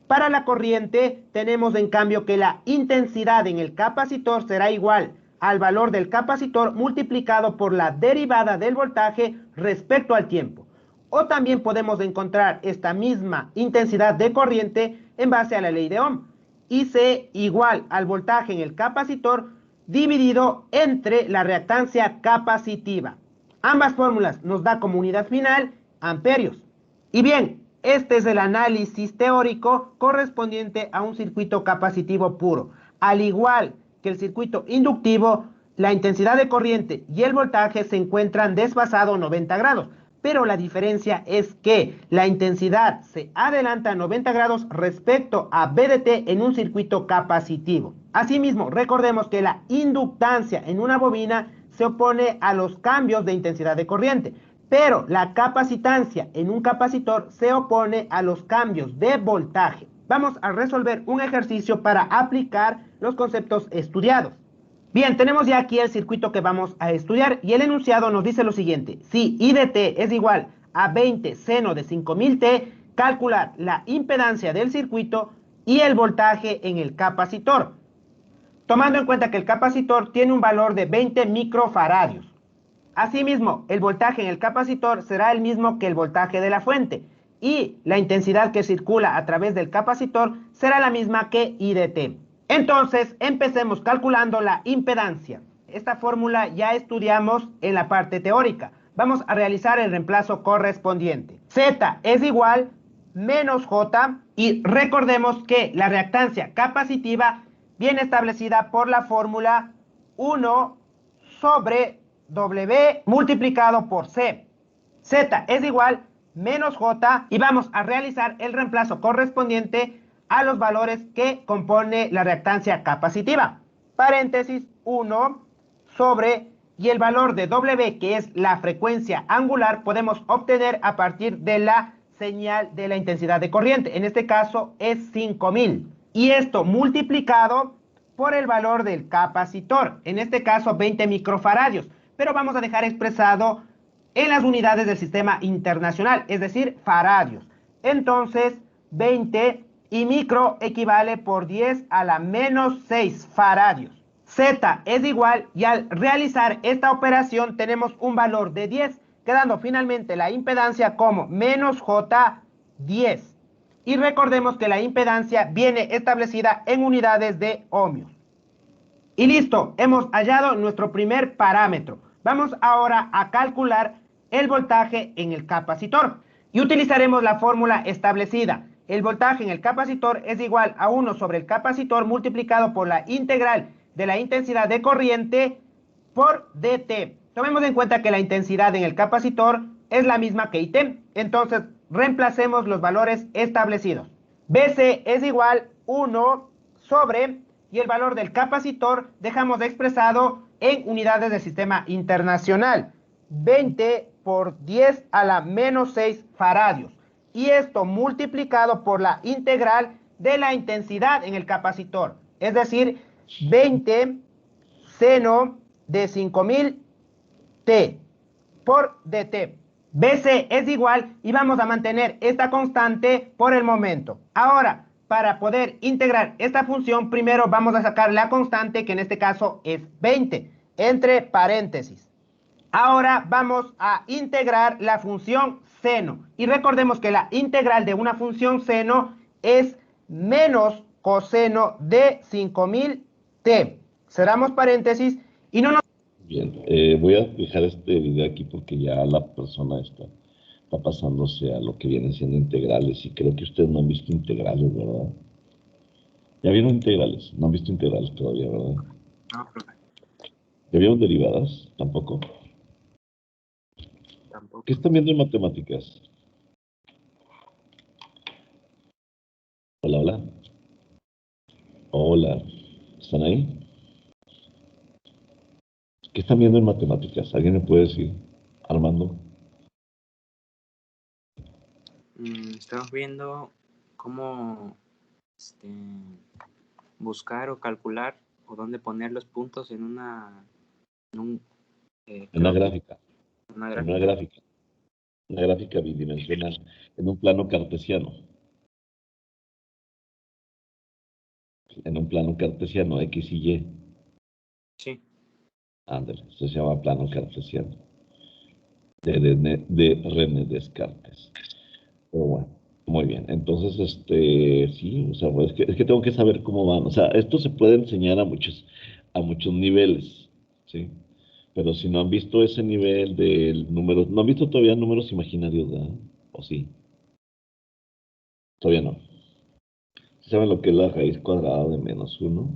Para la corriente tenemos en cambio que la intensidad en el capacitor será igual al valor del capacitor multiplicado por la derivada del voltaje respecto al tiempo. O también podemos encontrar esta misma intensidad de corriente en base a la ley de Ohm. IC igual al voltaje en el capacitor dividido entre la reactancia capacitiva. Ambas fórmulas nos da como unidad final amperios. Y bien, este es el análisis teórico correspondiente a un circuito capacitivo puro. Al igual que el circuito inductivo, la intensidad de corriente y el voltaje se encuentran desfasados 90 grados. Pero la diferencia es que la intensidad se adelanta 90 grados respecto a BDT en un circuito capacitivo. Asimismo, recordemos que la inductancia en una bobina se opone a los cambios de intensidad de corriente, pero la capacitancia en un capacitor se opone a los cambios de voltaje. Vamos a resolver un ejercicio para aplicar los conceptos estudiados. Bien, tenemos ya aquí el circuito que vamos a estudiar y el enunciado nos dice lo siguiente. Si I de t es igual a 20 seno de 5000 t, calcular la impedancia del circuito y el voltaje en el capacitor. Tomando en cuenta que el capacitor tiene un valor de 20 microfaradios. Asimismo, el voltaje en el capacitor será el mismo que el voltaje de la fuente y la intensidad que circula a través del capacitor será la misma que I de t. Entonces, empecemos calculando la impedancia. Esta fórmula ya estudiamos en la parte teórica. Vamos a realizar el reemplazo correspondiente. Z es igual menos J y recordemos que la reactancia capacitiva viene establecida por la fórmula 1 sobre W multiplicado por C. Z es igual menos J y vamos a realizar el reemplazo correspondiente a los valores que compone la reactancia capacitiva. Paréntesis 1 sobre y el valor de W, que es la frecuencia angular, podemos obtener a partir de la señal de la intensidad de corriente. En este caso es 5000. Y esto multiplicado por el valor del capacitor, en este caso 20 microfaradios. Pero vamos a dejar expresado en las unidades del sistema internacional, es decir, faradios. Entonces, 20 y micro equivale por 10 a la menos 6 faradios. Z es igual y al realizar esta operación tenemos un valor de 10, quedando finalmente la impedancia como menos J 10. Y recordemos que la impedancia viene establecida en unidades de ohmios. Y listo, hemos hallado nuestro primer parámetro. Vamos ahora a calcular el voltaje en el capacitor y utilizaremos la fórmula establecida. El voltaje en el capacitor es igual a 1 sobre el capacitor multiplicado por la integral de la intensidad de corriente por dt. Tomemos en cuenta que la intensidad en el capacitor es la misma que IT. Entonces, reemplacemos los valores establecidos. BC es igual 1 sobre, y el valor del capacitor dejamos expresado en unidades del sistema internacional. 20 por 10 a la menos 6 faradios. Y esto multiplicado por la integral de la intensidad en el capacitor. Es decir, 20 seno de 5000 T por dt. BC es igual y vamos a mantener esta constante por el momento. Ahora, para poder integrar esta función, primero vamos a sacar la constante, que en este caso es 20, entre paréntesis. Ahora vamos a integrar la función seno. Y recordemos que la integral de una función seno es menos coseno de 5000 T. Cerramos paréntesis y no nos... Bien, voy a dejar este video aquí porque ya la persona está pasándose a lo que vienen siendo integrales y creo que ustedes no han visto integrales, ¿verdad? ¿Ya vieron integrales? No han visto integrales todavía, ¿verdad? No, profe. ¿Ya vieron derivadas? Tampoco. Tampoco. ¿Qué están viendo en matemáticas? Hola, hola. Hola. ¿Están ahí? ¿Qué están viendo en matemáticas? ¿Alguien me puede decir? Armando. Estamos viendo cómo buscar o calcular o dónde poner los puntos en una En una gráfica. una En gráfica. una gráfica. Una gráfica bidimensional. En un plano cartesiano. En un plano cartesiano, X y Y. Sí. Ándale, eso se llama plano cartesiano. De René Descartes. Pero bueno, muy bien. Entonces, sí, o sea, pues, es que tengo que saber cómo van. O sea, esto se puede enseñar a muchos niveles, ¿sí? Pero si no han visto ese nivel del número, no han visto todavía números imaginarios, ¿verdad? ¿O sí? Todavía no. ¿Saben lo que es la raíz cuadrada de -1?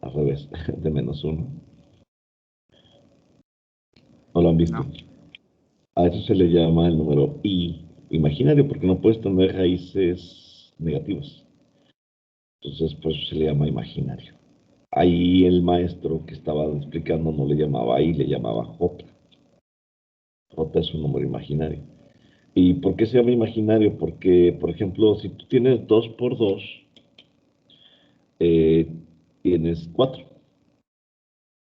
Al revés, de -1. ¿No lo han visto? No. A eso se le llama el número i imaginario, porque no puedes tener raíces negativas. Entonces, por eso se le llama imaginario. Ahí el maestro que estaba explicando no le llamaba i, le llamaba j. J es un número imaginario. ¿Y por qué se llama imaginario? Porque, por ejemplo, si tú tienes 2 por 2, tienes 4.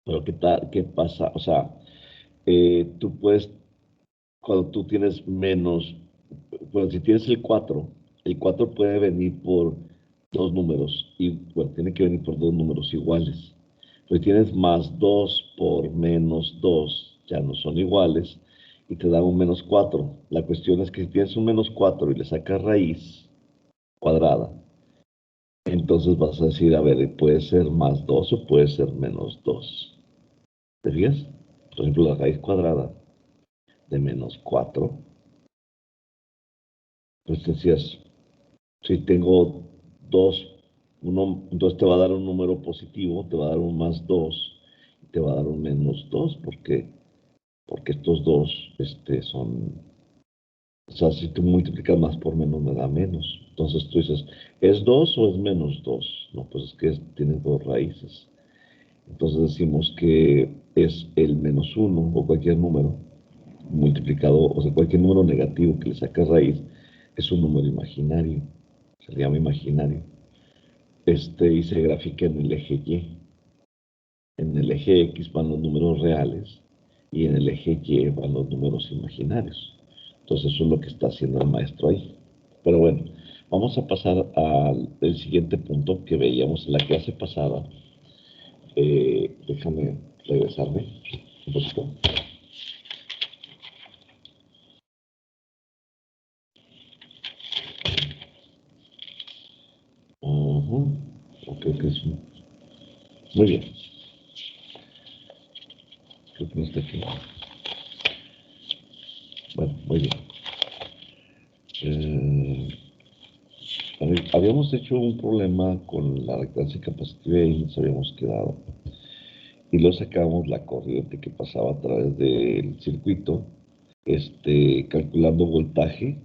Pero ¿qué pasa? O sea, tú puedes, cuando tú tienes menos, bueno, si tienes el 4 puede venir por dos números, y bueno, tiene que venir por dos números iguales. Pues tienes más 2 por menos 2, ya no son iguales, y te da un -4. La cuestión es que si tienes un -4 y le sacas raíz cuadrada, entonces vas a decir, a ver, puede ser más 2 o puede ser -2. ¿Te fijas? Por ejemplo, la raíz cuadrada de -4, pues decías, si tengo 2, entonces te va a dar un número positivo, te va a dar un +2, y te va a dar un -2, porque estos dos son, o sea, si tú multiplicas más por menos, me da menos. Entonces tú dices, ¿es 2 o es -2? No, pues es que tiene dos raíces. Entonces decimos que es el -1 o cualquier número multiplicado, o sea, cualquier número negativo que le sacas raíz es un número imaginario, se le llama imaginario. Y se grafica en el eje Y. En el eje X van los números reales y en el eje Y van los números imaginarios. Entonces eso es lo que está haciendo el maestro ahí. Pero bueno, vamos a pasar al siguiente punto que veíamos en la clase pasada. Déjame regresarme un poquito. Creo que es muy bien. Creo que no está aquí. Bueno, muy bien. Habíamos hecho un problema con la reactancia capacitiva y nos habíamos quedado. Y luego sacábamos la corriente que pasaba a través del circuito, calculando voltaje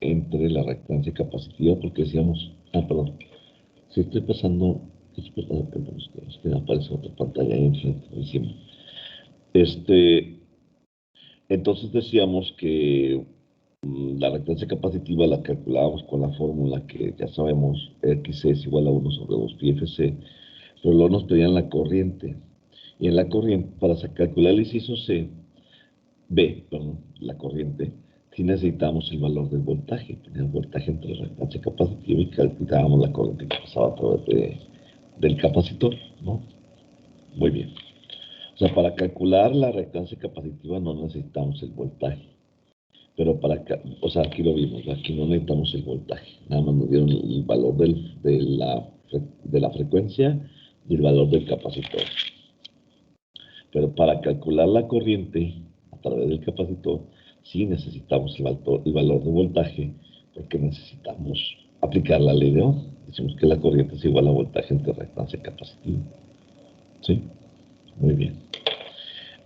entre la reactancia capacitiva, porque decíamos, perdón, si estoy pasando, es que aparece otra pantalla ahí enfrente, encima. Entonces decíamos que La reactancia capacitiva la calculábamos con la fórmula que ya sabemos, XC es igual a 1 sobre 2 pi FC, pero luego nos pedían la corriente. Y en la corriente, para calcular el inciso C, perdón, la corriente, sí necesitamos el valor del voltaje. Teníamos voltaje entre la reactancia capacitiva y calculábamos la corriente que pasaba a través del capacitor, ¿no? Muy bien. O sea, para calcular la reactancia capacitiva no necesitamos el voltaje. Pero o sea, aquí lo vimos, aquí no necesitamos el voltaje. Nada más nos dieron el valor de la frecuencia y el valor del capacitor. Pero para calcular la corriente a través del capacitor, sí necesitamos el valor de voltaje, porque necesitamos aplicar la ley de Ohm. Decimos que la corriente es igual a voltaje entre reactancia capacitiva. ¿Sí? Muy bien.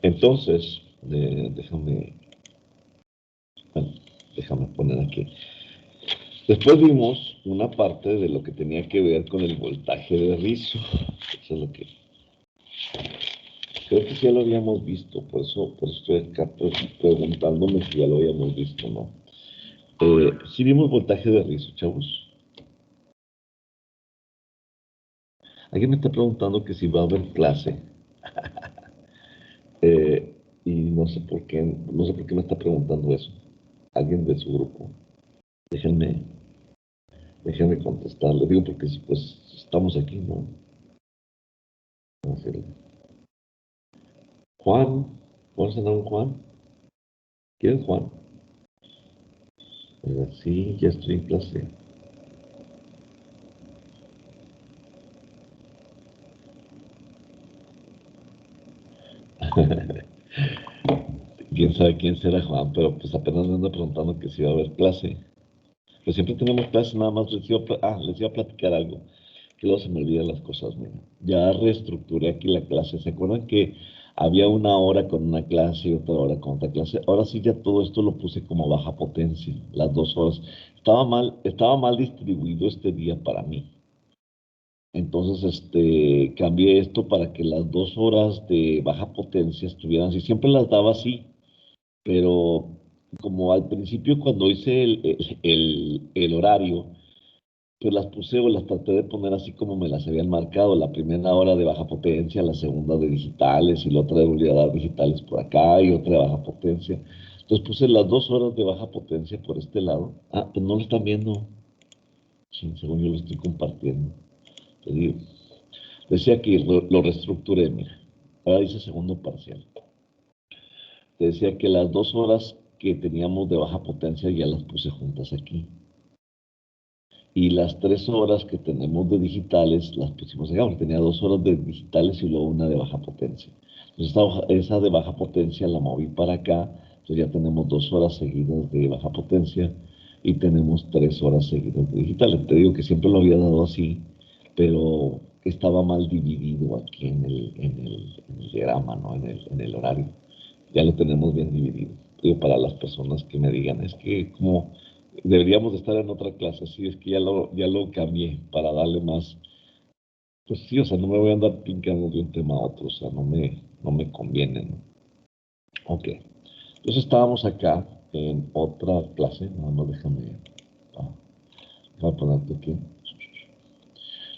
Entonces, déjame poner aquí. Después vimos una parte de lo que tenía que ver con el voltaje de rizo. Eso es lo que... Creo que sí ya lo habíamos visto, por eso estoy acá preguntándome si ya lo habíamos visto o no. Sí vimos voltaje de rizo, chavos. Alguien me está preguntando que si va a haber clase. Y no sé por qué me está preguntando eso. Alguien de su grupo. Déjenme contestar. Le digo porque pues estamos aquí, ¿no? Vamos a hacerlo. Juan, ¿vamos a dar un Juan? ¿Quieren Juan? Sí, ya estoy en clase. Quién sabe quién será Juan, pero pues apenas me anda preguntando que si va a haber clase. Pues siempre tenemos clase, nada más les iba a platicar algo, que luego se me olvidan las cosas, mira. Ya reestructuré aquí la clase. ¿Se acuerdan que había una hora con una clase y otra hora con otra clase? Ahora sí ya todo esto lo puse como baja potencia, las 2 horas. Estaba mal distribuido este día para mí. Entonces, cambié esto para que las 2 horas de baja potencia estuvieran así. Siempre las daba así, pero como al principio cuando hice el horario, pues las puse o las traté de poner así como me las habían marcado. La primera hora de baja potencia, la segunda de digitales y la otra de unidades digitales por acá y otra de baja potencia. Entonces puse las 2 horas de baja potencia por este lado. Ah, pues no lo están viendo. Sí, según yo lo estoy compartiendo. Te digo. Decía que lo reestructuré, mira. Ahora dice segundo parcial. Te decía que las 2 horas que teníamos de baja potencia ya las puse juntas aquí. Y las 3 horas que tenemos de digitales las pusimos acá, porque tenía 2 horas de digitales y luego una de baja potencia. Entonces esa de baja potencia la moví para acá, entonces ya tenemos 2 horas seguidas de baja potencia y tenemos 3 horas seguidas de digitales. Te digo que siempre lo había dado así, pero estaba mal dividido aquí en el diagrama, ¿no? En el horario. Ya lo tenemos bien dividido. Digo, para las personas que me digan, es que como deberíamos de estar en otra clase, sí, es que ya lo cambié para darle más, pues sí, o sea, no me voy a andar pincando de un tema a otro, o sea, no me conviene, ¿no? Ok, entonces estábamos acá en otra clase, nada más déjame ponerte aquí.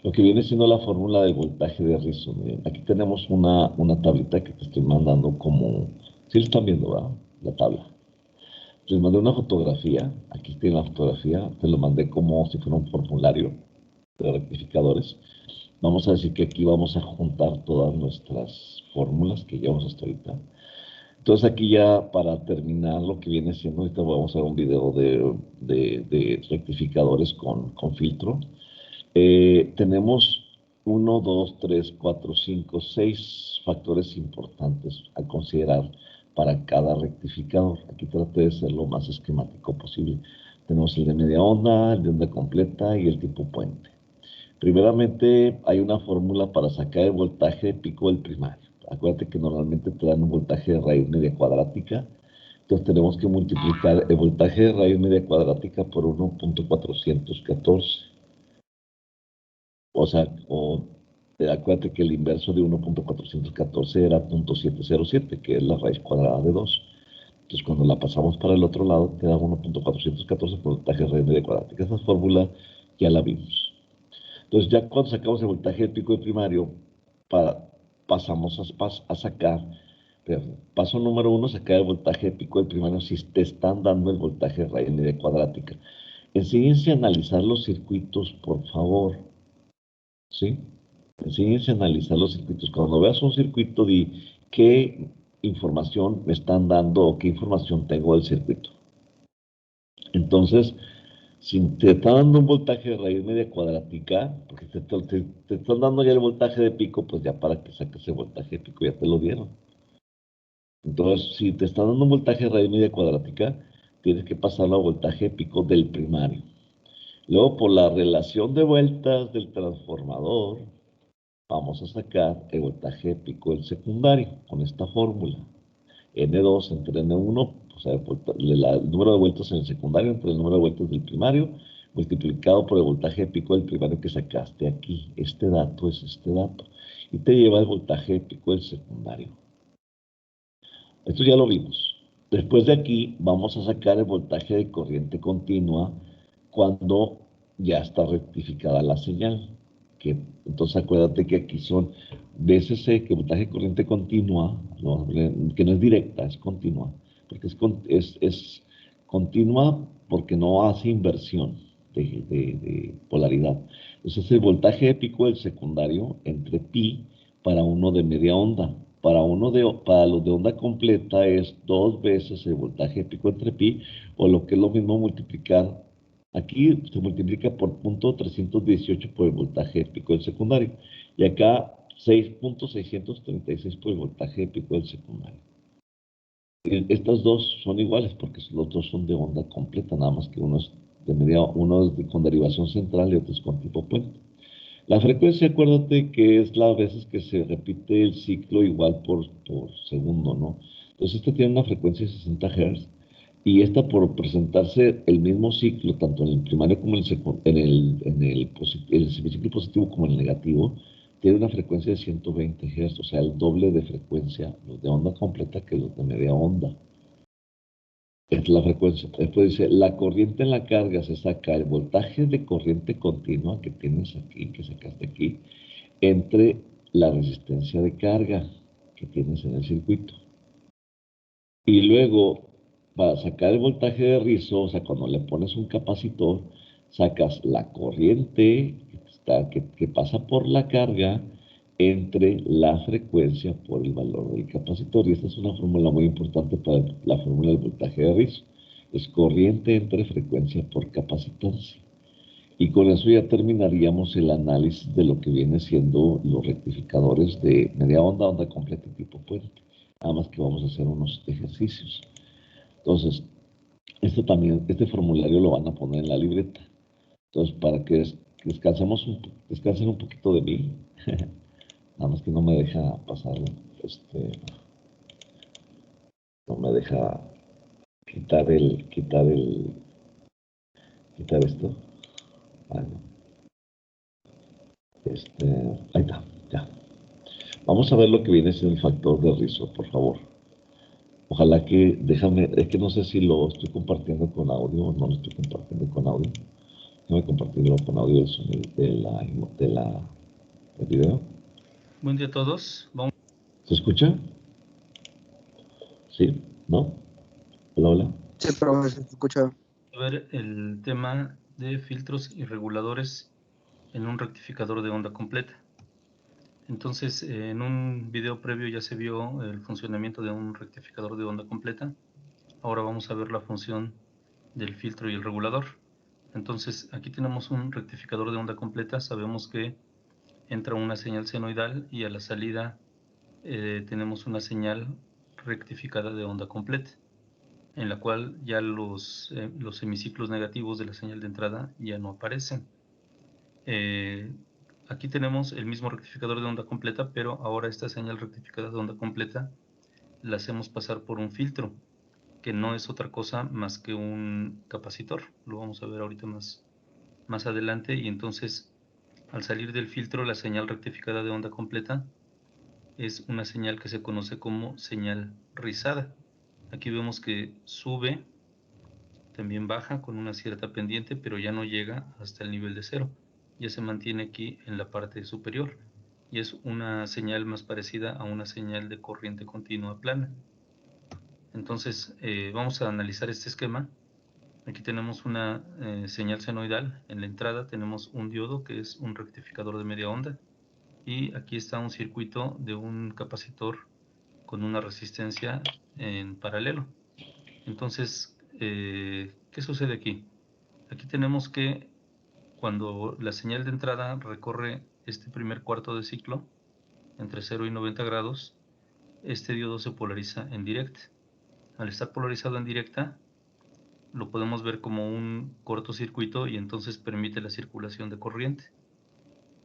Lo que viene siendo la fórmula del voltaje de rizo. Miren, aquí tenemos una tablita que te estoy mandando como, sí lo están viendo, ¿verdad? La tabla. Les mandé una fotografía, aquí tiene la fotografía, te lo mandé como si fuera un formulario de rectificadores. Vamos a decir que aquí vamos a juntar todas nuestras fórmulas que llevamos hasta ahorita. Entonces aquí ya para terminar lo que viene siendo, ahorita vamos a ver un video de rectificadores con filtro. Tenemos 1, 2, 3, 4, 5, 6 factores importantes a considerar para cada rectificador. Aquí traté de ser lo más esquemático posible. Tenemos el de media onda, el de onda completa y el tipo puente. Primeramente, hay una fórmula para sacar el voltaje de pico del primario. Acuérdate que normalmente te dan un voltaje de raíz media cuadrática. Entonces tenemos que multiplicar el voltaje de raíz media cuadrática por 1.414. O sea, acuérdate que el inverso de 1.414 era 0.707, que es la raíz cuadrada de 2. Entonces, cuando la pasamos para el otro lado, te da 1.414 por voltaje raíz media cuadrática. Esa fórmula ya la vimos. Entonces, ya cuando sacamos el voltaje del pico de primario, pasamos a sacar, paso número 1, sacar el voltaje de pico del primario si te están dando el voltaje de raíz media cuadrática. Enséñense a analizar los circuitos, por favor. ¿Sí? Enséñense a analizar los circuitos. Cuando veas un circuito, di qué información me están dando o qué información tengo del circuito. Entonces, si te está dando un voltaje de raíz media cuadrática, porque te están dando ya el voltaje de pico, pues ya para que saques el voltaje de pico ya te lo dieron. Entonces, si te está dando un voltaje de raíz media cuadrática, tienes que pasarlo a voltaje de pico del primario. Luego, por la relación de vueltas del transformador, vamos a sacar el voltaje de pico del secundario con esta fórmula. N2 entre N1, o sea, el número de vueltas en el secundario entre el número de vueltas del primario, multiplicado por el voltaje de pico del primario que sacaste aquí. Este dato es este dato. Y te lleva el voltaje de pico del secundario. Esto ya lo vimos. Después de aquí vamos a sacar el voltaje de corriente continua cuando ya está rectificada la señal. Entonces acuérdate que aquí son VCC, que voltaje de corriente continua, ¿no? Que no es directa, es continua. Porque es continua porque no hace inversión de polaridad. Entonces el voltaje de pico del secundario entre pi para uno de media onda. Para los de onda completa es 2 veces el voltaje de pico entre pi, o lo que es lo mismo multiplicar. Aquí se multiplica por 0.318 por el voltaje de pico del secundario. Y acá 6.636 por el voltaje de pico del secundario. Estas dos son iguales porque los dos son de onda completa, nada más que uno es con derivación central y otro es con tipo puente. La frecuencia, acuérdate que es las veces que se repite el ciclo igual por segundo, ¿no? Entonces, esta tiene una frecuencia de 60 Hz y esta por presentarse el mismo ciclo, tanto en el primario como en el semiciclo positivo como en el negativo, tiene una frecuencia de 120 Hz, o sea, el doble de frecuencia, los de onda completa que los de media onda. Es la frecuencia. Después dice, la corriente en la carga se saca el voltaje de corriente continua que tienes aquí, que sacaste aquí, entre la resistencia de carga que tienes en el circuito. Y luego, para sacar el voltaje de rizo, o sea, cuando le pones un capacitor, sacas la corriente que pasa por la carga entre la frecuencia por el valor del capacitor. Y esta es una fórmula muy importante para la fórmula del voltaje de rizo. Es corriente entre frecuencia por capacitancia. Y con eso ya terminaríamos el análisis de lo que viene siendo los rectificadores de media onda, onda completa y tipo puente. Nada más que vamos a hacer unos ejercicios. Entonces, este formulario lo van a poner en la libreta. Entonces, para que descansen un poquito de mí, nada más que no me deja pasarlo, no me deja quitar esto. Bueno, ahí está, ya. Vamos a ver lo que viene siendo el factor de rizo, por favor. Ojalá que, es que no sé si lo estoy compartiendo con audio o no lo estoy compartiendo con audio. Déjame compartirlo con audio del sonido del video. Buen día a todos. ¿Se escucha? ¿Sí? ¿No? Hola, hola. Sí, pero se escucha. A ver el tema de filtros y reguladores en un rectificador de onda completa. Entonces, en un video previo ya se vio el funcionamiento de un rectificador de onda completa. Ahora vamos a ver la función del filtro y el regulador. Entonces, aquí tenemos un rectificador de onda completa. Sabemos que entra una señal senoidal y a la salida tenemos una señal rectificada de onda completa, en la cual ya los semiciclos negativos de la señal de entrada ya no aparecen. Aquí tenemos el mismo rectificador de onda completa, pero ahora esta señal rectificada de onda completa la hacemos pasar por un filtro, que no es otra cosa más que un capacitor. Lo vamos a ver ahorita más adelante. Y entonces, al salir del filtro, la señal rectificada de onda completa es una señal que se conoce como señal rizada. Aquí vemos que sube, también baja con una cierta pendiente, pero ya no llega hasta el nivel de 0. Ya se mantiene aquí en la parte superior y es una señal más parecida a una señal de corriente continua plana. Entonces vamos a analizar este esquema. Aquí tenemos una señal senoidal. En la entrada tenemos un diodo que es un rectificador de media onda, y aquí está un circuito de un capacitor con una resistencia en paralelo. Entonces, ¿qué sucede aquí? Aquí tenemos que cuando la señal de entrada recorre este primer cuarto de ciclo, entre 0 y 90 grados, este diodo se polariza en directa. Al estar polarizado en directa, lo podemos ver como un cortocircuito y entonces permite la circulación de corriente.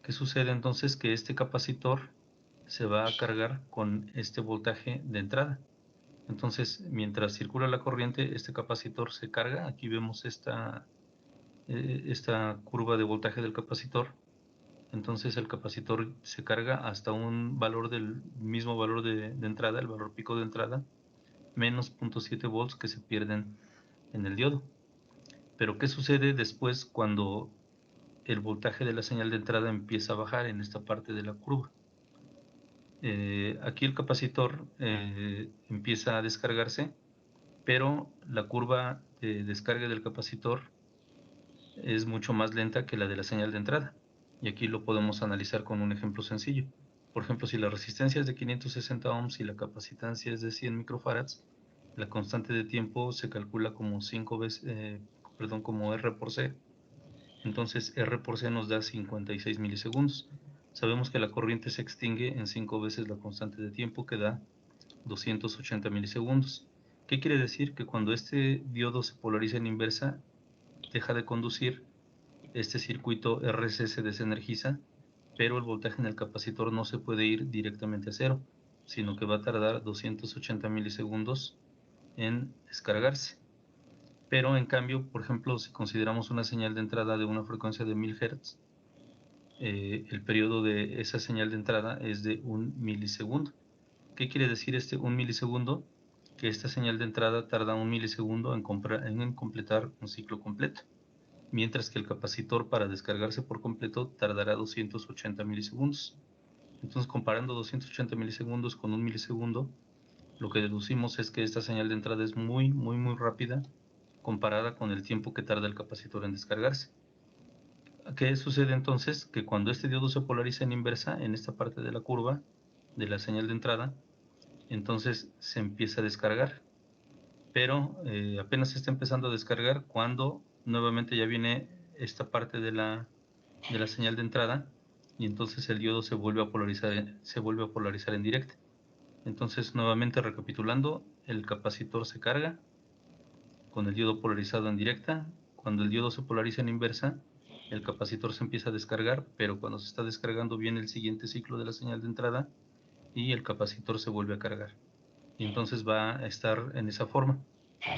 ¿Qué sucede entonces? Que este capacitor se va a cargar con este voltaje de entrada. Entonces, mientras circula la corriente, este capacitor se carga. Aquí vemos esta curva de voltaje del capacitor. Entonces el capacitor se carga hasta un valor del mismo valor de entrada, el valor pico de entrada, menos 0.7 volts que se pierden en el diodo. Pero ¿qué sucede después cuando el voltaje de la señal de entrada empieza a bajar en esta parte de la curva? Aquí el capacitor empieza a descargarse, pero la curva de descarga del capacitor es mucho más lenta que la de la señal de entrada. Y aquí lo podemos analizar con un ejemplo sencillo. Por ejemplo, si la resistencia es de 560 ohms y la capacitancia es de 100 microfarads, la constante de tiempo se calcula como 5 veces, como R por C. Entonces R por C nos da 56 milisegundos. Sabemos que la corriente se extingue en 5 veces la constante de tiempo, que da 280 milisegundos. ¿Qué quiere decir? Que cuando este diodo se polariza en inversa, deja de conducir, este circuito RC se desenergiza, pero el voltaje en el capacitor no se puede ir directamente a 0, sino que va a tardar 280 milisegundos en descargarse. Pero en cambio, por ejemplo, si consideramos una señal de entrada de una frecuencia de 1000 Hz, el periodo de esa señal de entrada es de 1 milisegundo. ¿Qué quiere decir este 1 milisegundo? Que esta señal de entrada tarda 1 milisegundo en completar un ciclo completo, mientras que el capacitor para descargarse por completo tardará 280 milisegundos. Entonces, comparando 280 milisegundos con 1 milisegundo, lo que deducimos es que esta señal de entrada es muy rápida comparada con el tiempo que tarda el capacitor en descargarse. ¿Qué sucede entonces? Que cuando este diodo se polariza en inversa, en esta parte de la curva de la señal de entrada, entonces se empieza a descargar, pero apenas se está empezando a descargar cuando nuevamente ya viene esta parte de la señal de entrada, y entonces el diodo se vuelve a polarizar en directa. Entonces, nuevamente recapitulando, el capacitor se carga con el diodo polarizado en directa. Cuando el diodo se polariza en inversa, el capacitor se empieza a descargar, pero cuando se está descargando viene el siguiente ciclo de la señal de entrada y el capacitor se vuelve a cargar. Y entonces va a estar en esa forma,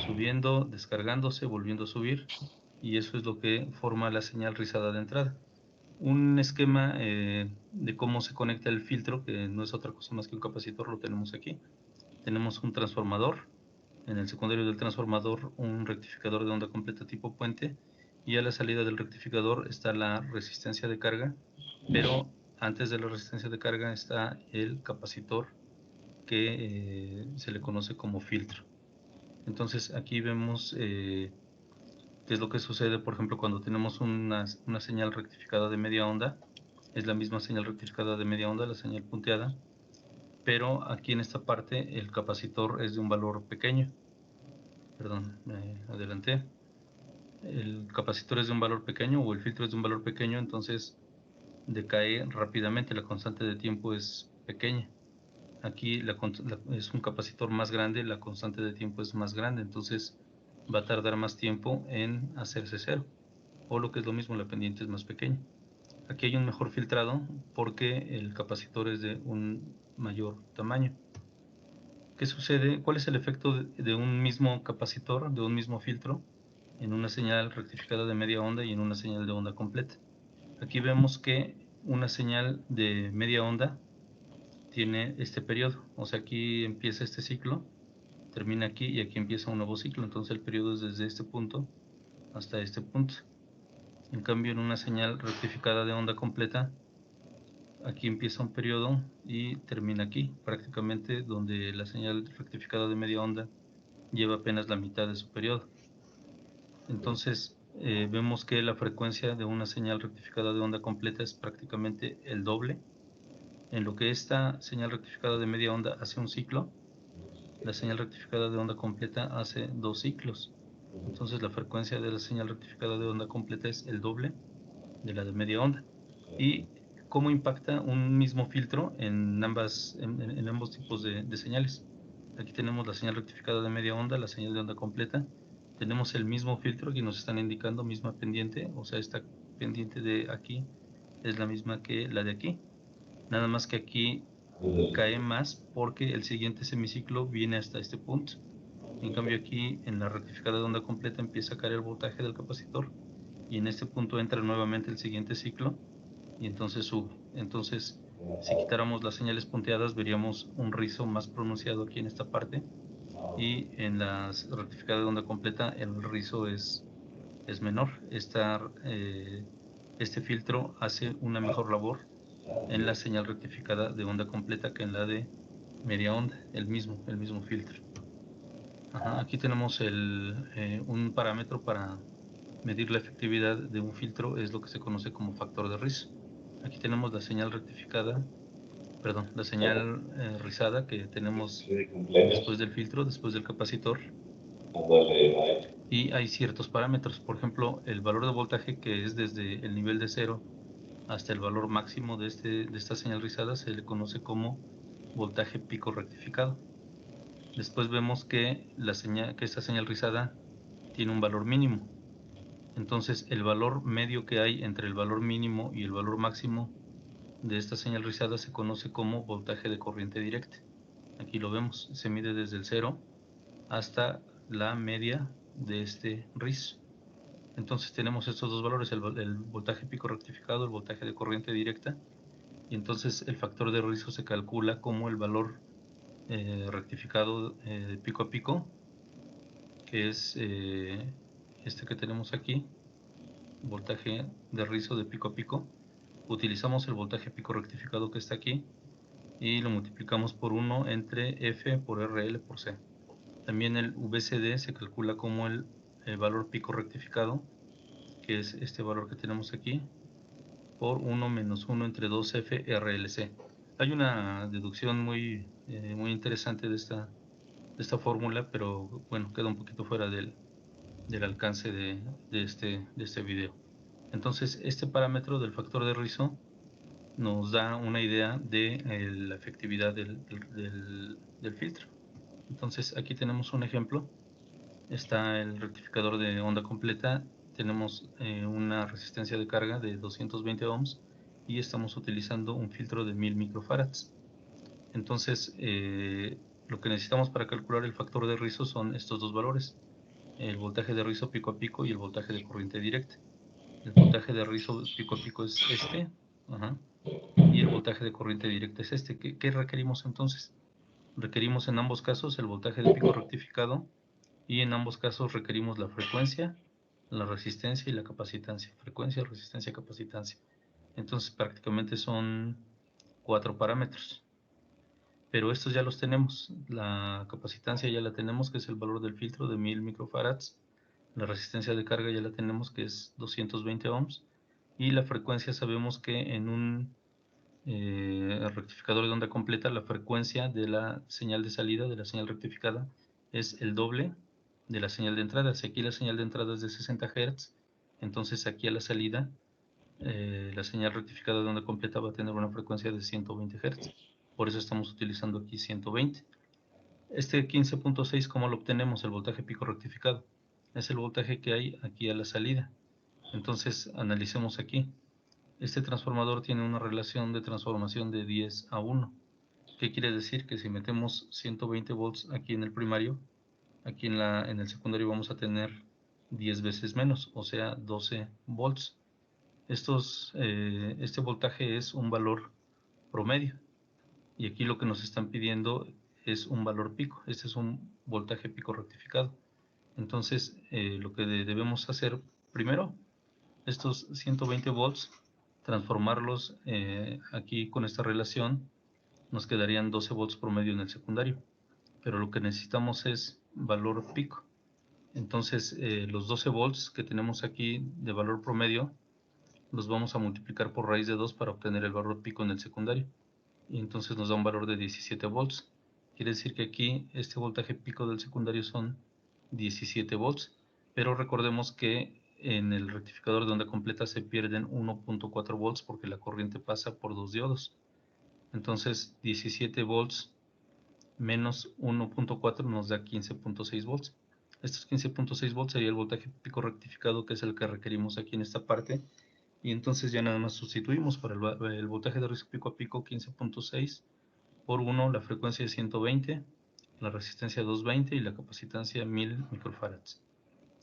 subiendo, descargándose, volviendo a subir, y eso es lo que forma la señal rizada de entrada. Un esquema de cómo se conecta el filtro, que no es otra cosa más que un capacitor, lo tenemos aquí. Tenemos un transformador, en el secundario del transformador un rectificador de onda completa tipo puente, y a la salida del rectificador está la resistencia de carga, pero antes de la resistencia de carga está el capacitor, que se le conoce como filtro. Entonces aquí vemos qué es lo que sucede, por ejemplo, cuando tenemos una señal rectificada de media onda. Es la misma señal rectificada de media onda, la señal punteada, pero aquí en esta parte el capacitor es de un valor pequeño. Perdón, me adelanté. El capacitor es de un valor pequeño, o el filtro es de un valor pequeño, entonces decae rápidamente, la constante de tiempo es pequeña. Aquí es un capacitor más grande, la constante de tiempo es más grande, entonces va a tardar más tiempo en hacerse cero, o lo que es lo mismo, la pendiente es más pequeña. Aquí hay un mejor filtrado porque el capacitor es de un mayor tamaño. ¿Qué sucede? ¿Cuál es el efecto de un mismo capacitor, de un mismo filtro, en una señal rectificada de media onda y en una señal de onda completa? Aquí vemos que una señal de media onda tiene este periodo, o sea, aquí empieza este ciclo termina aquí y aquí empieza un nuevo ciclo. Entonces el periodo es desde este punto hasta este punto. En cambio, en una señal rectificada de onda completa, aquí empieza un periodo y termina aquí, prácticamente donde la señal rectificada de media onda lleva apenas la mitad de su periodo. Entonces vemos que la frecuencia de una señal rectificada de onda completa es prácticamente el doble. En lo que esta señal rectificada de media onda hace un ciclo, la señal rectificada de onda completa hace 2 ciclos. Entonces la frecuencia de la señal rectificada de onda completa es el doble de la de media onda. ¿Y cómo impacta un mismo filtro en ambos tipos de señales? Aquí tenemos la señal rectificada de media onda, la señal de onda completa. Tenemos el mismo filtro que nos están indicando, misma pendiente, o sea, esta pendiente de aquí es la misma que la de aquí. Nada más que aquí cae más porque el siguiente semiciclo viene hasta este punto. En cambio aquí en la rectificada de onda completa empieza a caer el voltaje del capacitor y en este punto entra nuevamente el siguiente ciclo y entonces sube. Entonces, si quitáramos las señales punteadas, veríamos un rizo más pronunciado aquí en esta parte y en la rectificada de onda completa el rizo es menor. Este filtro hace una mejor labor en la señal rectificada de onda completa que en la de media onda, el mismo filtro. Ajá, aquí tenemos un parámetro para medir la efectividad de un filtro, es lo que se conoce como factor de rizo. Aquí tenemos la señal rectificada, perdón, la señal rizada que tenemos después del filtro, después del capacitor. Y hay ciertos parámetros, por ejemplo, el valor de voltaje que es desde el nivel de 0 hasta el valor máximo de esta señal rizada se le conoce como voltaje pico rectificado. Después vemos que esta señal rizada tiene un valor mínimo. Entonces el valor medio que hay entre el valor mínimo y el valor máximo de esta señal rizada se conoce como voltaje de corriente directa. Aquí lo vemos, se mide desde el 0 hasta la media de este rizo. Entonces tenemos estos dos valores, el voltaje pico rectificado, el voltaje de corriente directa, y entonces el factor de rizo se calcula como el valor rectificado de pico a pico, que es este que tenemos aquí, voltaje de rizo de pico a pico. Utilizamos el voltaje pico rectificado que está aquí y lo multiplicamos por 1 entre F por RL por C. También el VCD se calcula como el valor pico rectificado, que es este valor que tenemos aquí, por 1 menos 1 entre 2F RLC. Hay una deducción muy interesante de esta fórmula, pero bueno, queda un poquito fuera del alcance de este video. Entonces, este parámetro del factor de rizo nos da una idea de la efectividad del filtro. Entonces, aquí tenemos un ejemplo. Está el rectificador de onda completa. Tenemos una resistencia de carga de 220 ohms y estamos utilizando un filtro de 1000 microfarads. Entonces, lo que necesitamos para calcular el factor de rizo son estos dos valores, el voltaje de rizo pico a pico y el voltaje de corriente directa. El voltaje de rizo pico a pico es este, y el voltaje de corriente directa es este. ¿Qué requerimos entonces? Requerimos en ambos casos el voltaje de pico rectificado y en ambos casos requerimos la frecuencia, la resistencia y la capacitancia. Frecuencia, resistencia, capacitancia. Entonces prácticamente son 4 parámetros. Pero estos ya los tenemos. La capacitancia ya la tenemos, que es el valor del filtro de 1000 microfarads. La resistencia de carga ya la tenemos, que es 220 ohms. Y la frecuencia sabemos que en un rectificador de onda completa, la frecuencia de la señal de salida, de la señal rectificada, es el doble de la señal de entrada. Si aquí la señal de entrada es de 60 Hz, entonces aquí a la salida la señal rectificada de onda completa va a tener una frecuencia de 120 Hz. Por eso estamos utilizando aquí 120. Este 15.6, ¿cómo lo obtenemos? El voltaje pico rectificado. Es el voltaje que hay aquí a la salida. Entonces, analicemos aquí. Este transformador tiene una relación de transformación de 10:1. ¿Qué quiere decir? Que si metemos 120 volts aquí en el primario, aquí en el secundario vamos a tener 10 veces menos, o sea, 12 volts. Este voltaje es un valor promedio. Y aquí lo que nos están pidiendo es un valor pico. Este es un voltaje pico rectificado. Entonces, lo que debemos hacer primero, estos 120 volts, transformarlos aquí con esta relación, nos quedarían 12 volts promedio en el secundario. Pero lo que necesitamos es valor pico. Entonces, los 12 volts que tenemos aquí de valor promedio, los vamos a multiplicar por raíz de 2 para obtener el valor pico en el secundario. Y entonces nos da un valor de 17 volts. Quiere decir que aquí este voltaje pico del secundario son 17 volts. Pero recordemos que en el rectificador de onda completa se pierden 1.4 volts porque la corriente pasa por dos diodos. Entonces 17 volts menos 1.4 nos da 15.6 volts. Estos 15.6 volts sería el voltaje pico rectificado, que es el que requerimos aquí en esta parte. Y entonces ya nada más sustituimos para el voltaje de rizo pico a pico 15.6 por 1, la frecuencia de 120, la resistencia 220 y la capacitancia 1000 microfarads.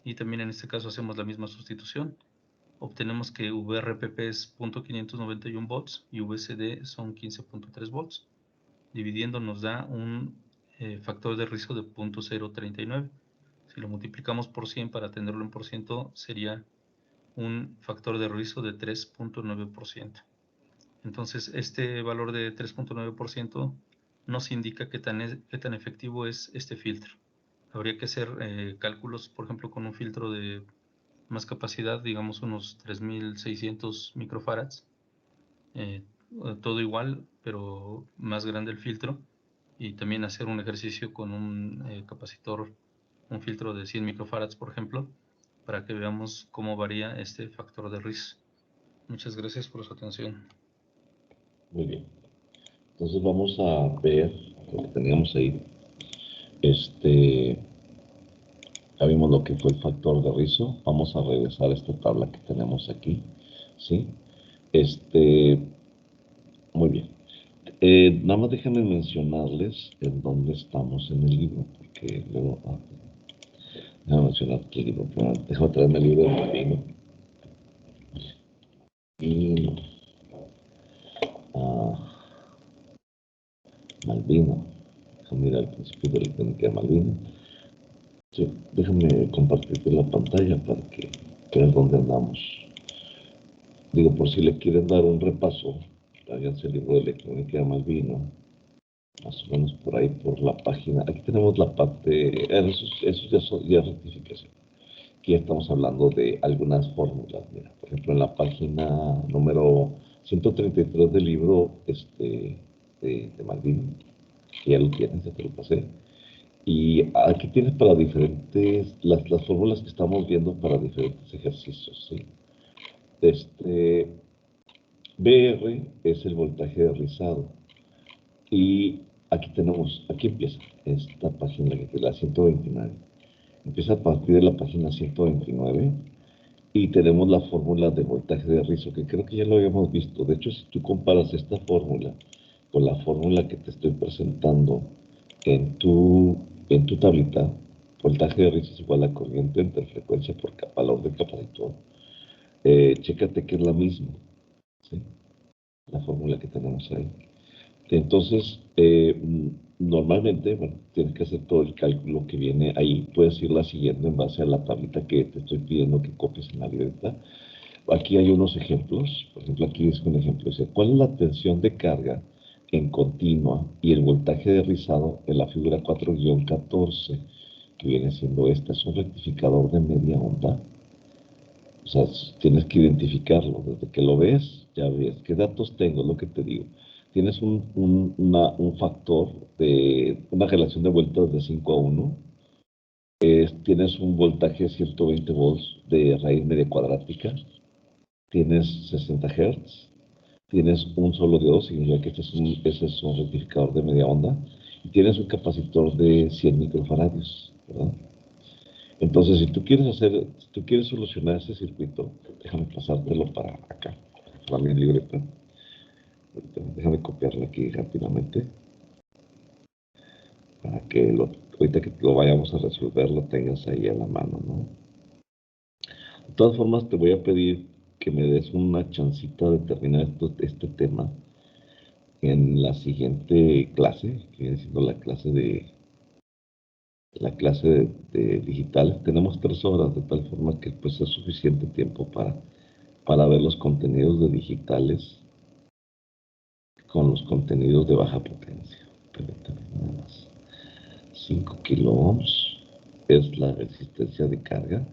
Y también en este caso hacemos la misma sustitución. Obtenemos que VRPP es 0.591 volts y VCD son 15.3 volts. Dividiendo nos da un factor de rizo de 0.039. Si lo multiplicamos por 100 para tenerlo en por ciento, sería un factor de rizo de 3.9%. Entonces, este valor de 3.9% nos indica qué tan efectivo es este filtro. Habría que hacer cálculos, por ejemplo, con un filtro de más capacidad, digamos unos 3600 microfarads, todo igual, pero más grande el filtro, y también hacer un ejercicio con un capacitor, un filtro de 100 microfarads, por ejemplo, para que veamos cómo varía este factor de rizo. Muchas gracias por su atención. Muy bien. Entonces vamos a ver lo que teníamos ahí. Ya vimos lo que fue el factor de rizo. Vamos a regresar a esta tabla que tenemos aquí. ¿Sí? Muy bien. Nada más déjenme mencionarles en dónde estamos en el libro, porque luego... déjame mencionar el libro. Déjame traerme el libro de Malvino. Malvino. Déjame mirar al principio de la técnica de Malvino. Sí, déjame compartirte la pantalla para que vean dónde andamos. Digo, por si le quieren dar un repaso, háganse el libro de electrónica de Malvino, más o menos por ahí, por la página. Aquí tenemos la parte, eso ya es rectificación. Aquí ya estamos hablando de algunas fórmulas. Mira, por ejemplo, en la página número 133 del libro de Malvino, que ya lo tienes, ya te lo pasé. Y aquí tienes para diferentes, las fórmulas que estamos viendo para diferentes ejercicios, ¿sí? BR es el voltaje de rizado. Y aquí empieza esta página, la 129. Empieza a partir de la página 129 y tenemos la fórmula de voltaje de rizo, que creo que ya lo habíamos visto. De hecho, si tú comparas esta fórmula con la fórmula que te estoy presentando en tu tablita, voltaje de rizo es igual a corriente entre frecuencia por valor del capacitor. Chécate que es la misma, ¿sí? La fórmula que tenemos ahí. Entonces, normalmente, bueno, tienes que hacer todo el cálculo que viene ahí. Puedes irla siguiendo en base a la tablita que te estoy pidiendo que copies en la libreta. Aquí hay unos ejemplos. Por ejemplo, aquí es un ejemplo. Dice, ¿cuál es la tensión de carga en continua y el voltaje de rizado en la figura 4-14? Que viene siendo esta. Es un rectificador de media onda. O sea, tienes que identificarlo. Desde que lo ves, ya ves qué datos tengo, es lo que te digo. Tienes un factor de una relación de vueltas de 5 a 1. Tienes un voltaje de 120 volts de raíz media cuadrática. Tienes 60 Hz. Tienes un solo diodo, significa que ese es un rectificador de media onda. Y tienes un capacitor de 100 microfaradios, ¿verdad? Entonces, si tú quieres solucionar ese circuito, déjame pasártelo para acá, para mi libreta. Déjame copiarlo aquí rápidamente, para que ahorita que lo vayamos a resolver, lo tengas ahí a la mano, ¿no? De todas formas, te voy a pedir que me des una chancita de terminar este tema en la siguiente clase, que viene siendo la clase de digital. Tenemos 3 horas, de tal forma que pues es suficiente tiempo para ver los contenidos de digitales con los contenidos de baja potencia. Permítanme nada más. 5 kilo ohms es la resistencia de carga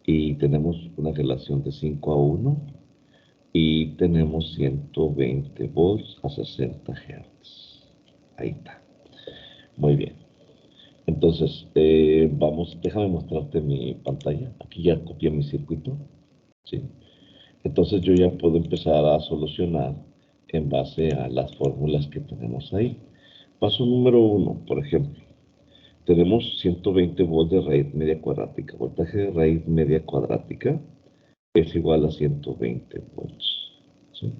y tenemos una relación de 5 a 1 y tenemos 120 volts a 60 Hz. Ahí está. Muy bien. Entonces, déjame mostrarte mi pantalla. Aquí ya copié mi circuito. ¿Sí? Entonces yo ya puedo empezar a solucionar en base a las fórmulas que tenemos ahí. Paso número 1, por ejemplo. Tenemos 120 volts de raíz media cuadrática. Voltaje de raíz media cuadrática es igual a 120 volts. ¿Sí?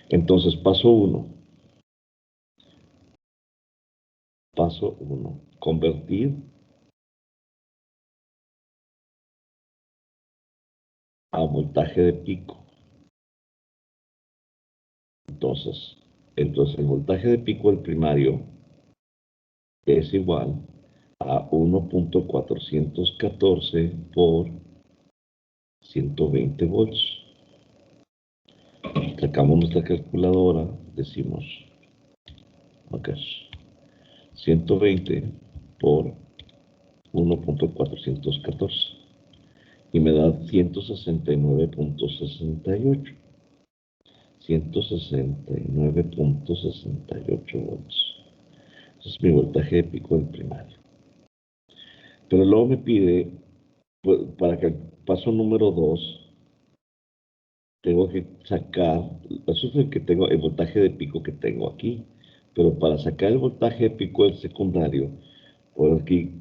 Entonces, paso 1. Paso 1. Convertir a voltaje de pico. Entonces el voltaje de pico del primario es igual a 1.414 por 120 volts. Sacamos nuestra calculadora, decimos, ok, 120 por 1.414 y me da 169.68. 169.68 volts. Ese es mi voltaje de pico del primario. Pero luego me pide, pues, para que el paso número 2, tengo que sacar, eso es el voltaje de pico que tengo aquí. Pero para sacar el voltaje de pico del secundario, por aquí,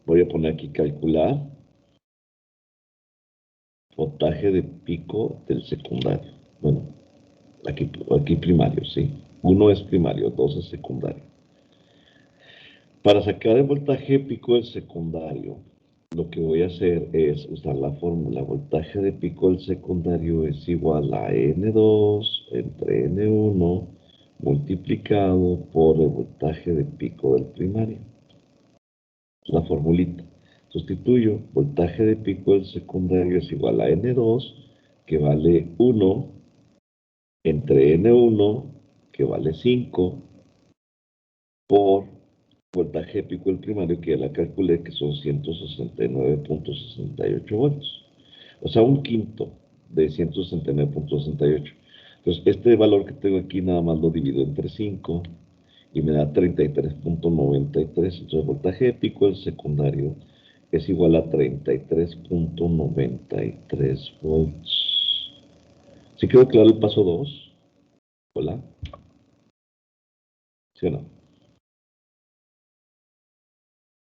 voy a poner aquí calcular voltaje de pico del secundario. Bueno, aquí primario, sí. 1 es primario, 2 es secundario. Para sacar el voltaje pico del secundario, lo que voy a hacer es usar la fórmula. Voltaje de pico del secundario es igual a N2 entre N1 multiplicado por el voltaje de pico del primario. La formulita. Sustituyo, voltaje de pico del secundario es igual a N2, que vale 1, entre N1, que vale 5, por voltaje pico del primario, que ya la calculé, que son 169.68 volts. O sea, un quinto de 169.68. Entonces, este valor que tengo aquí nada más lo divido entre 5 y me da 33.93. Entonces, el voltaje pico del secundario es igual a 33.93 volts. ¿Sí quedó claro el paso 2? ¿Hola? ¿Sí o no?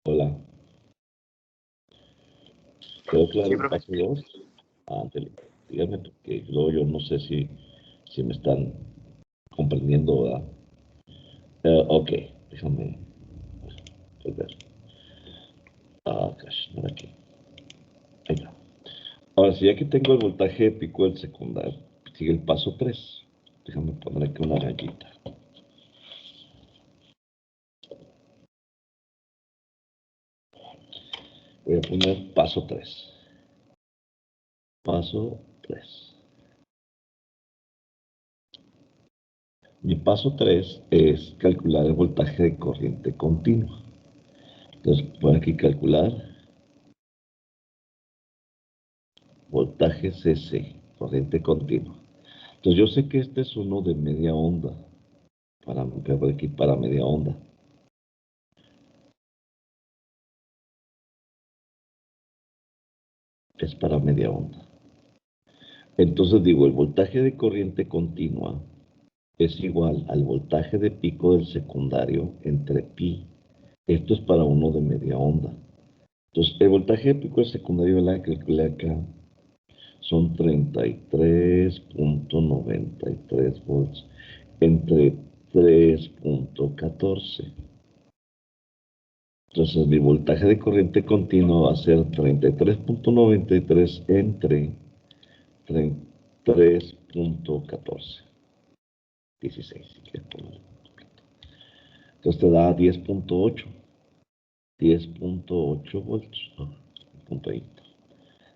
Hola. ¿Quedó claro el paso 2? Ándale. Díganme, porque luego yo no sé si me están comprendiendo, ¿verdad? Ok, déjame ver. Gosh, no aquí. Ahí está. Ahora, si ya que tengo el voltaje pico del secundario, sigue el paso 3. Déjame poner aquí una rayita. Voy a poner paso 3. Paso 3. Mi paso 3 es calcular el voltaje de corriente continua. Entonces, voy aquí a calcular voltaje CC, corriente continua. Entonces, yo sé que este es uno de media onda. Voy aquí para media onda. Es para media onda. Entonces digo, el voltaje de corriente continua es igual al voltaje de pico del secundario entre pi. Esto es para uno de media onda. Entonces, el voltaje de pico del secundario, la calculé acá, son 33.93 volts entre 3.14. Entonces, mi voltaje de corriente continua va a ser 33.93 entre 3.14. 16, si quieres ponerlo. Entonces te da 10.8. 10.8 volts. Punto ahí.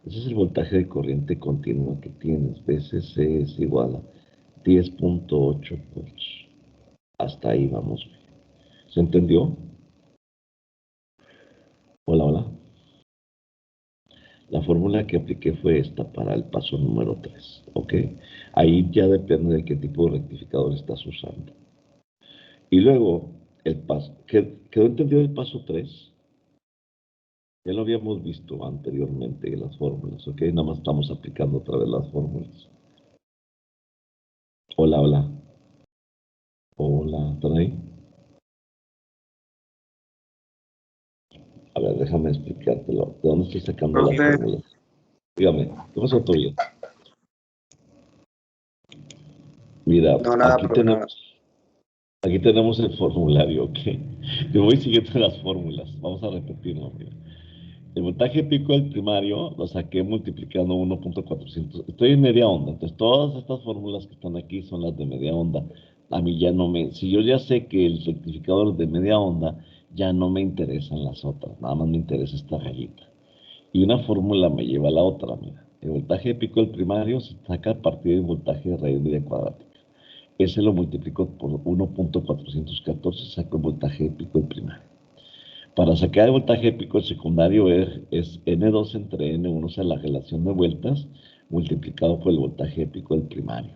Ese es el voltaje de corriente continua que tienes. VCC es igual a 10.8 volts. Hasta ahí vamos. ¿Se entendió? Hola, hola. La fórmula que apliqué fue esta para el paso número 3. ¿Ok? Ahí ya depende de qué tipo de rectificador estás usando. Y luego, el paso. ¿Quedó entendido el paso 3? Ya lo habíamos visto anteriormente en las fórmulas, ¿ok? Nada más estamos aplicando otra vez las fórmulas. Hola, hola. Hola, ¿están ahí? A ver, déjame explicártelo. ¿De dónde estoy sacando las Profe. fórmulas? Dígame, ¿qué pasó, Tobias? Mira, No, nada, profe, nada. aquí tenemos el formulario, ¿ok? Yo voy siguiendo las fórmulas. Vamos a repetirlo, mira. El voltaje pico del primario lo saqué multiplicando 1.400. Estoy en media onda, entonces todas estas fórmulas que están aquí son las de media onda. A mí ya no me... Si yo ya sé que el rectificador de media onda, ya no me interesan las otras. Nada más me interesa esta rayita. Y una fórmula me lleva a la otra, mira. El voltaje de pico del primario se saca a partir del voltaje de raíz media cuadrática. Ese lo multiplico por 1.414, saco el voltaje de pico del primario. Para sacar el voltaje de pico del secundario es N2 entre N1, o sea, la relación de vueltas, multiplicado por el voltaje de pico del primario.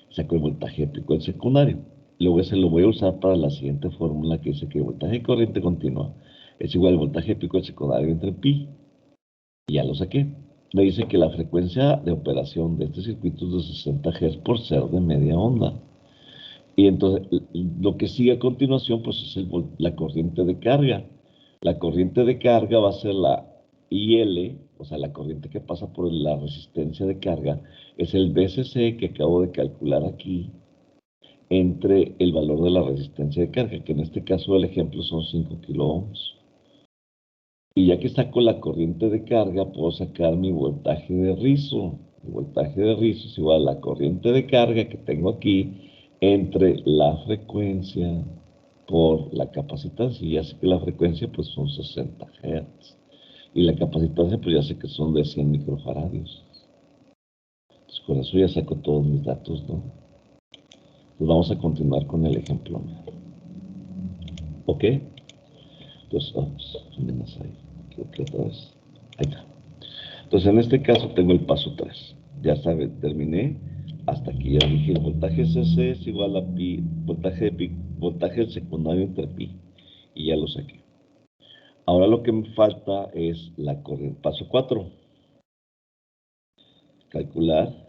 Saco el voltaje de pico del secundario. Luego ese lo voy a usar para la siguiente fórmula que dice que el voltaje de corriente continua es igual al voltaje de pico del secundario entre pi. Y ya lo saqué. Me dice que la frecuencia de operación de este circuito es de 60 Hz por ser de media onda. Y entonces lo que sigue a continuación pues es la corriente de carga. La corriente de carga va a ser la IL, o sea, la corriente que pasa por la resistencia de carga, es el VCC que acabo de calcular aquí entre el valor de la resistencia de carga, que en este caso el ejemplo son 5 kiloohms. Y ya que saco la corriente de carga, puedo sacar mi voltaje de rizo. El voltaje de rizo es igual a la corriente de carga que tengo aquí entre la frecuencia por la capacitancia. Y ya sé que la frecuencia pues son 60 Hz. Y la capacitancia pues ya sé que son de 100 microfaradios. Entonces con eso ya saco todos mis datos, ¿no? Pues vamos a continuar con el ejemplo. ¿Ok? Entonces, menos ahí. Creo que otra vez. Ahí está. Entonces, en este caso tengo el paso 3. Ya saben, terminé. Hasta aquí ya dije, el voltaje CC es igual a pi, voltaje de pi, voltaje del secundario entre pi. Y ya lo saqué. Ahora lo que me falta es la corriente. Paso 4. Calcular.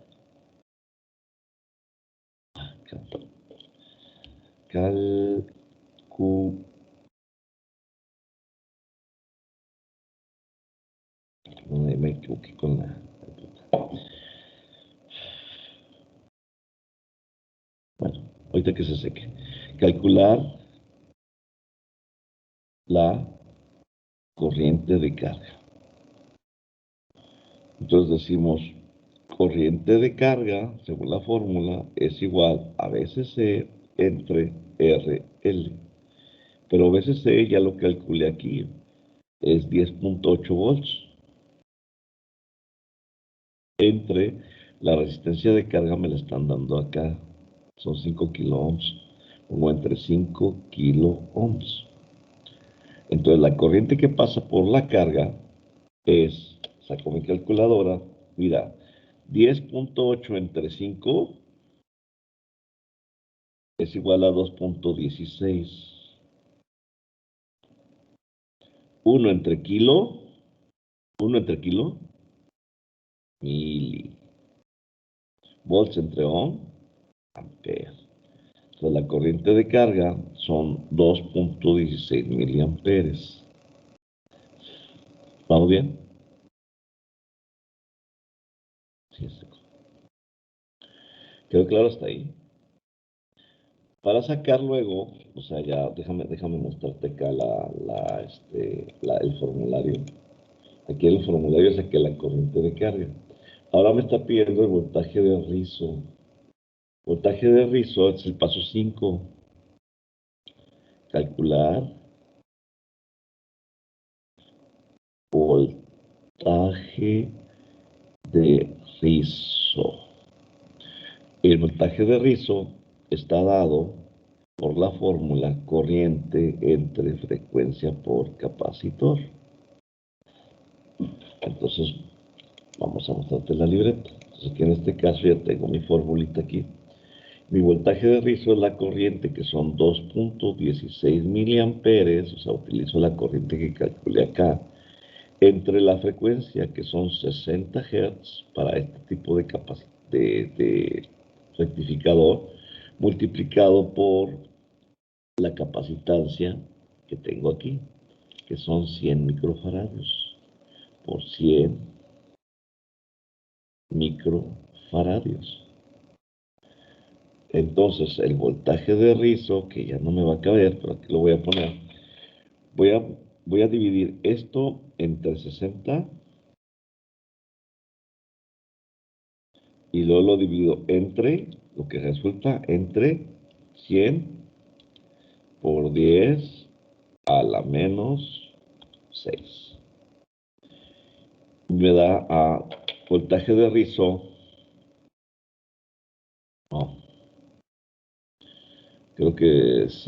Me equivoqué con la... Bueno, ahorita que se seque. Calcular la corriente de carga. Entonces decimos, corriente de carga, según la fórmula, es igual a VCC entre RL. Pero VCC ya lo calculé aquí, es 10.8 volts. Entre la resistencia de carga me la están dando acá, son 5 kiloohms, o entre 5 kiloohms. Entonces la corriente que pasa por la carga es, saco mi calculadora, mira, 10.8 entre 5 es igual a 2.16. 1 entre kilo, mili. Volts entre ohm, ampere. Entonces la corriente de carga son 2.16 miliamperes. ¿Vamos bien? Sí, ¿quedó claro hasta ahí? Para sacar luego, o sea, ya déjame mostrarte acá el formulario. Aquí en el formulario saqué la corriente de carga. Ahora me está pidiendo el voltaje de rizo. Voltaje de rizo es el paso 5. Calcular voltaje de rizo. El voltaje de rizo está dado por la fórmula corriente entre frecuencia por capacitor. Entonces, vamos a mostrarte la libreta. Entonces, aquí en este caso ya tengo mi formulita aquí. Mi voltaje de rizo es la corriente, que son 2.16 miliamperes, o sea, utilizo la corriente que calculé acá, entre la frecuencia, que son 60 Hz, para este tipo de rectificador, multiplicado por la capacitancia que tengo aquí, que son 100 microfaradios, por 100 microfaradios. Entonces, el voltaje de rizo, que ya no me va a caber, pero aquí lo voy a poner, voy a dividir esto entre 60 y luego lo divido entre, lo que resulta entre 100 por 10 a la menos 6. Me da a voltaje de rizo. No, creo que es...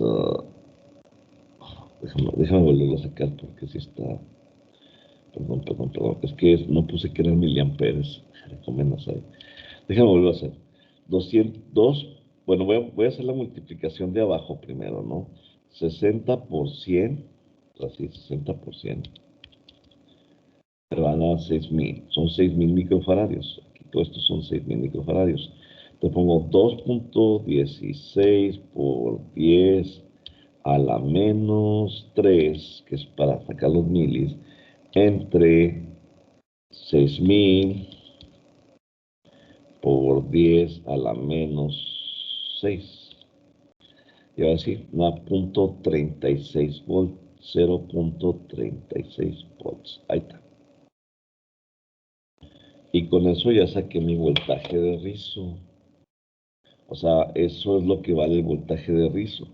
déjame volverlo a sacar porque sí está... Perdón. Es que no puse que eran miliamperes. Ahí. Déjame volverlo a hacer. 202. Bueno, voy a hacer la multiplicación de abajo primero, ¿no? 60 por 100. Así, 60 por 100. Pero van a 6.000. Son 6.000 microfaradios. Aquí todo esto son 6.000 microfaradios. Te pongo 2.16 por 10 a la menos 3, que es para sacar los milis, entre 6.000 por 10 a la menos 6. Y ahora sí, 1.36 volts, 0.36 volts. Ahí está. Y con eso ya saqué mi voltaje de rizo. O sea, eso es lo que vale el voltaje de rizo.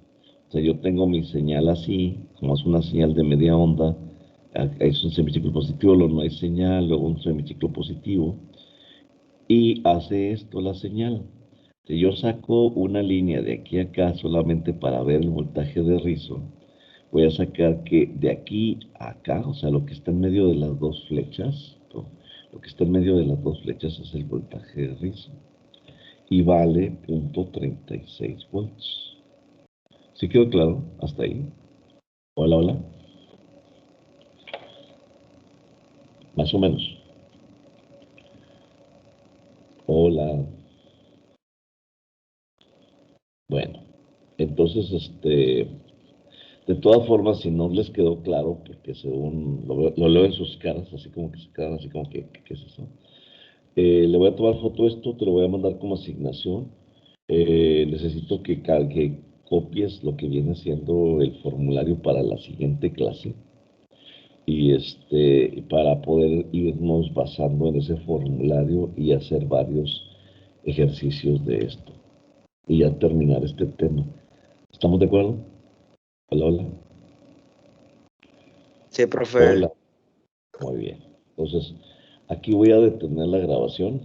O sea, yo tengo mi señal así, como es una señal de media onda, es un semiciclo positivo, luego no hay señal, luego un semiciclo positivo, y hace esto la señal. Si yo saco una línea de aquí a acá solamente para ver el voltaje de rizo, voy a sacar que de aquí a acá, o sea, lo que está en medio de las dos flechas, ¿no? Lo que está en medio de las dos flechas es el voltaje de rizo. Y vale 0.36 volts. ¿Sí quedó claro? Hasta ahí. Hola. Más o menos. Hola. Bueno, entonces, de todas formas, si no les quedó claro, porque según lo leo en sus caras, así como que se quedan así como que, ¿qué es eso? Le voy a tomar foto a esto, te lo voy a mandar como asignación. Necesito que copies lo que viene siendo el formulario para la siguiente clase. Y para poder irnos basando en ese formulario y hacer varios ejercicios de esto. Y ya terminar este tema. ¿Estamos de acuerdo? Hola. Sí, profe. Hola. Muy bien. Entonces, aquí voy a detener la grabación.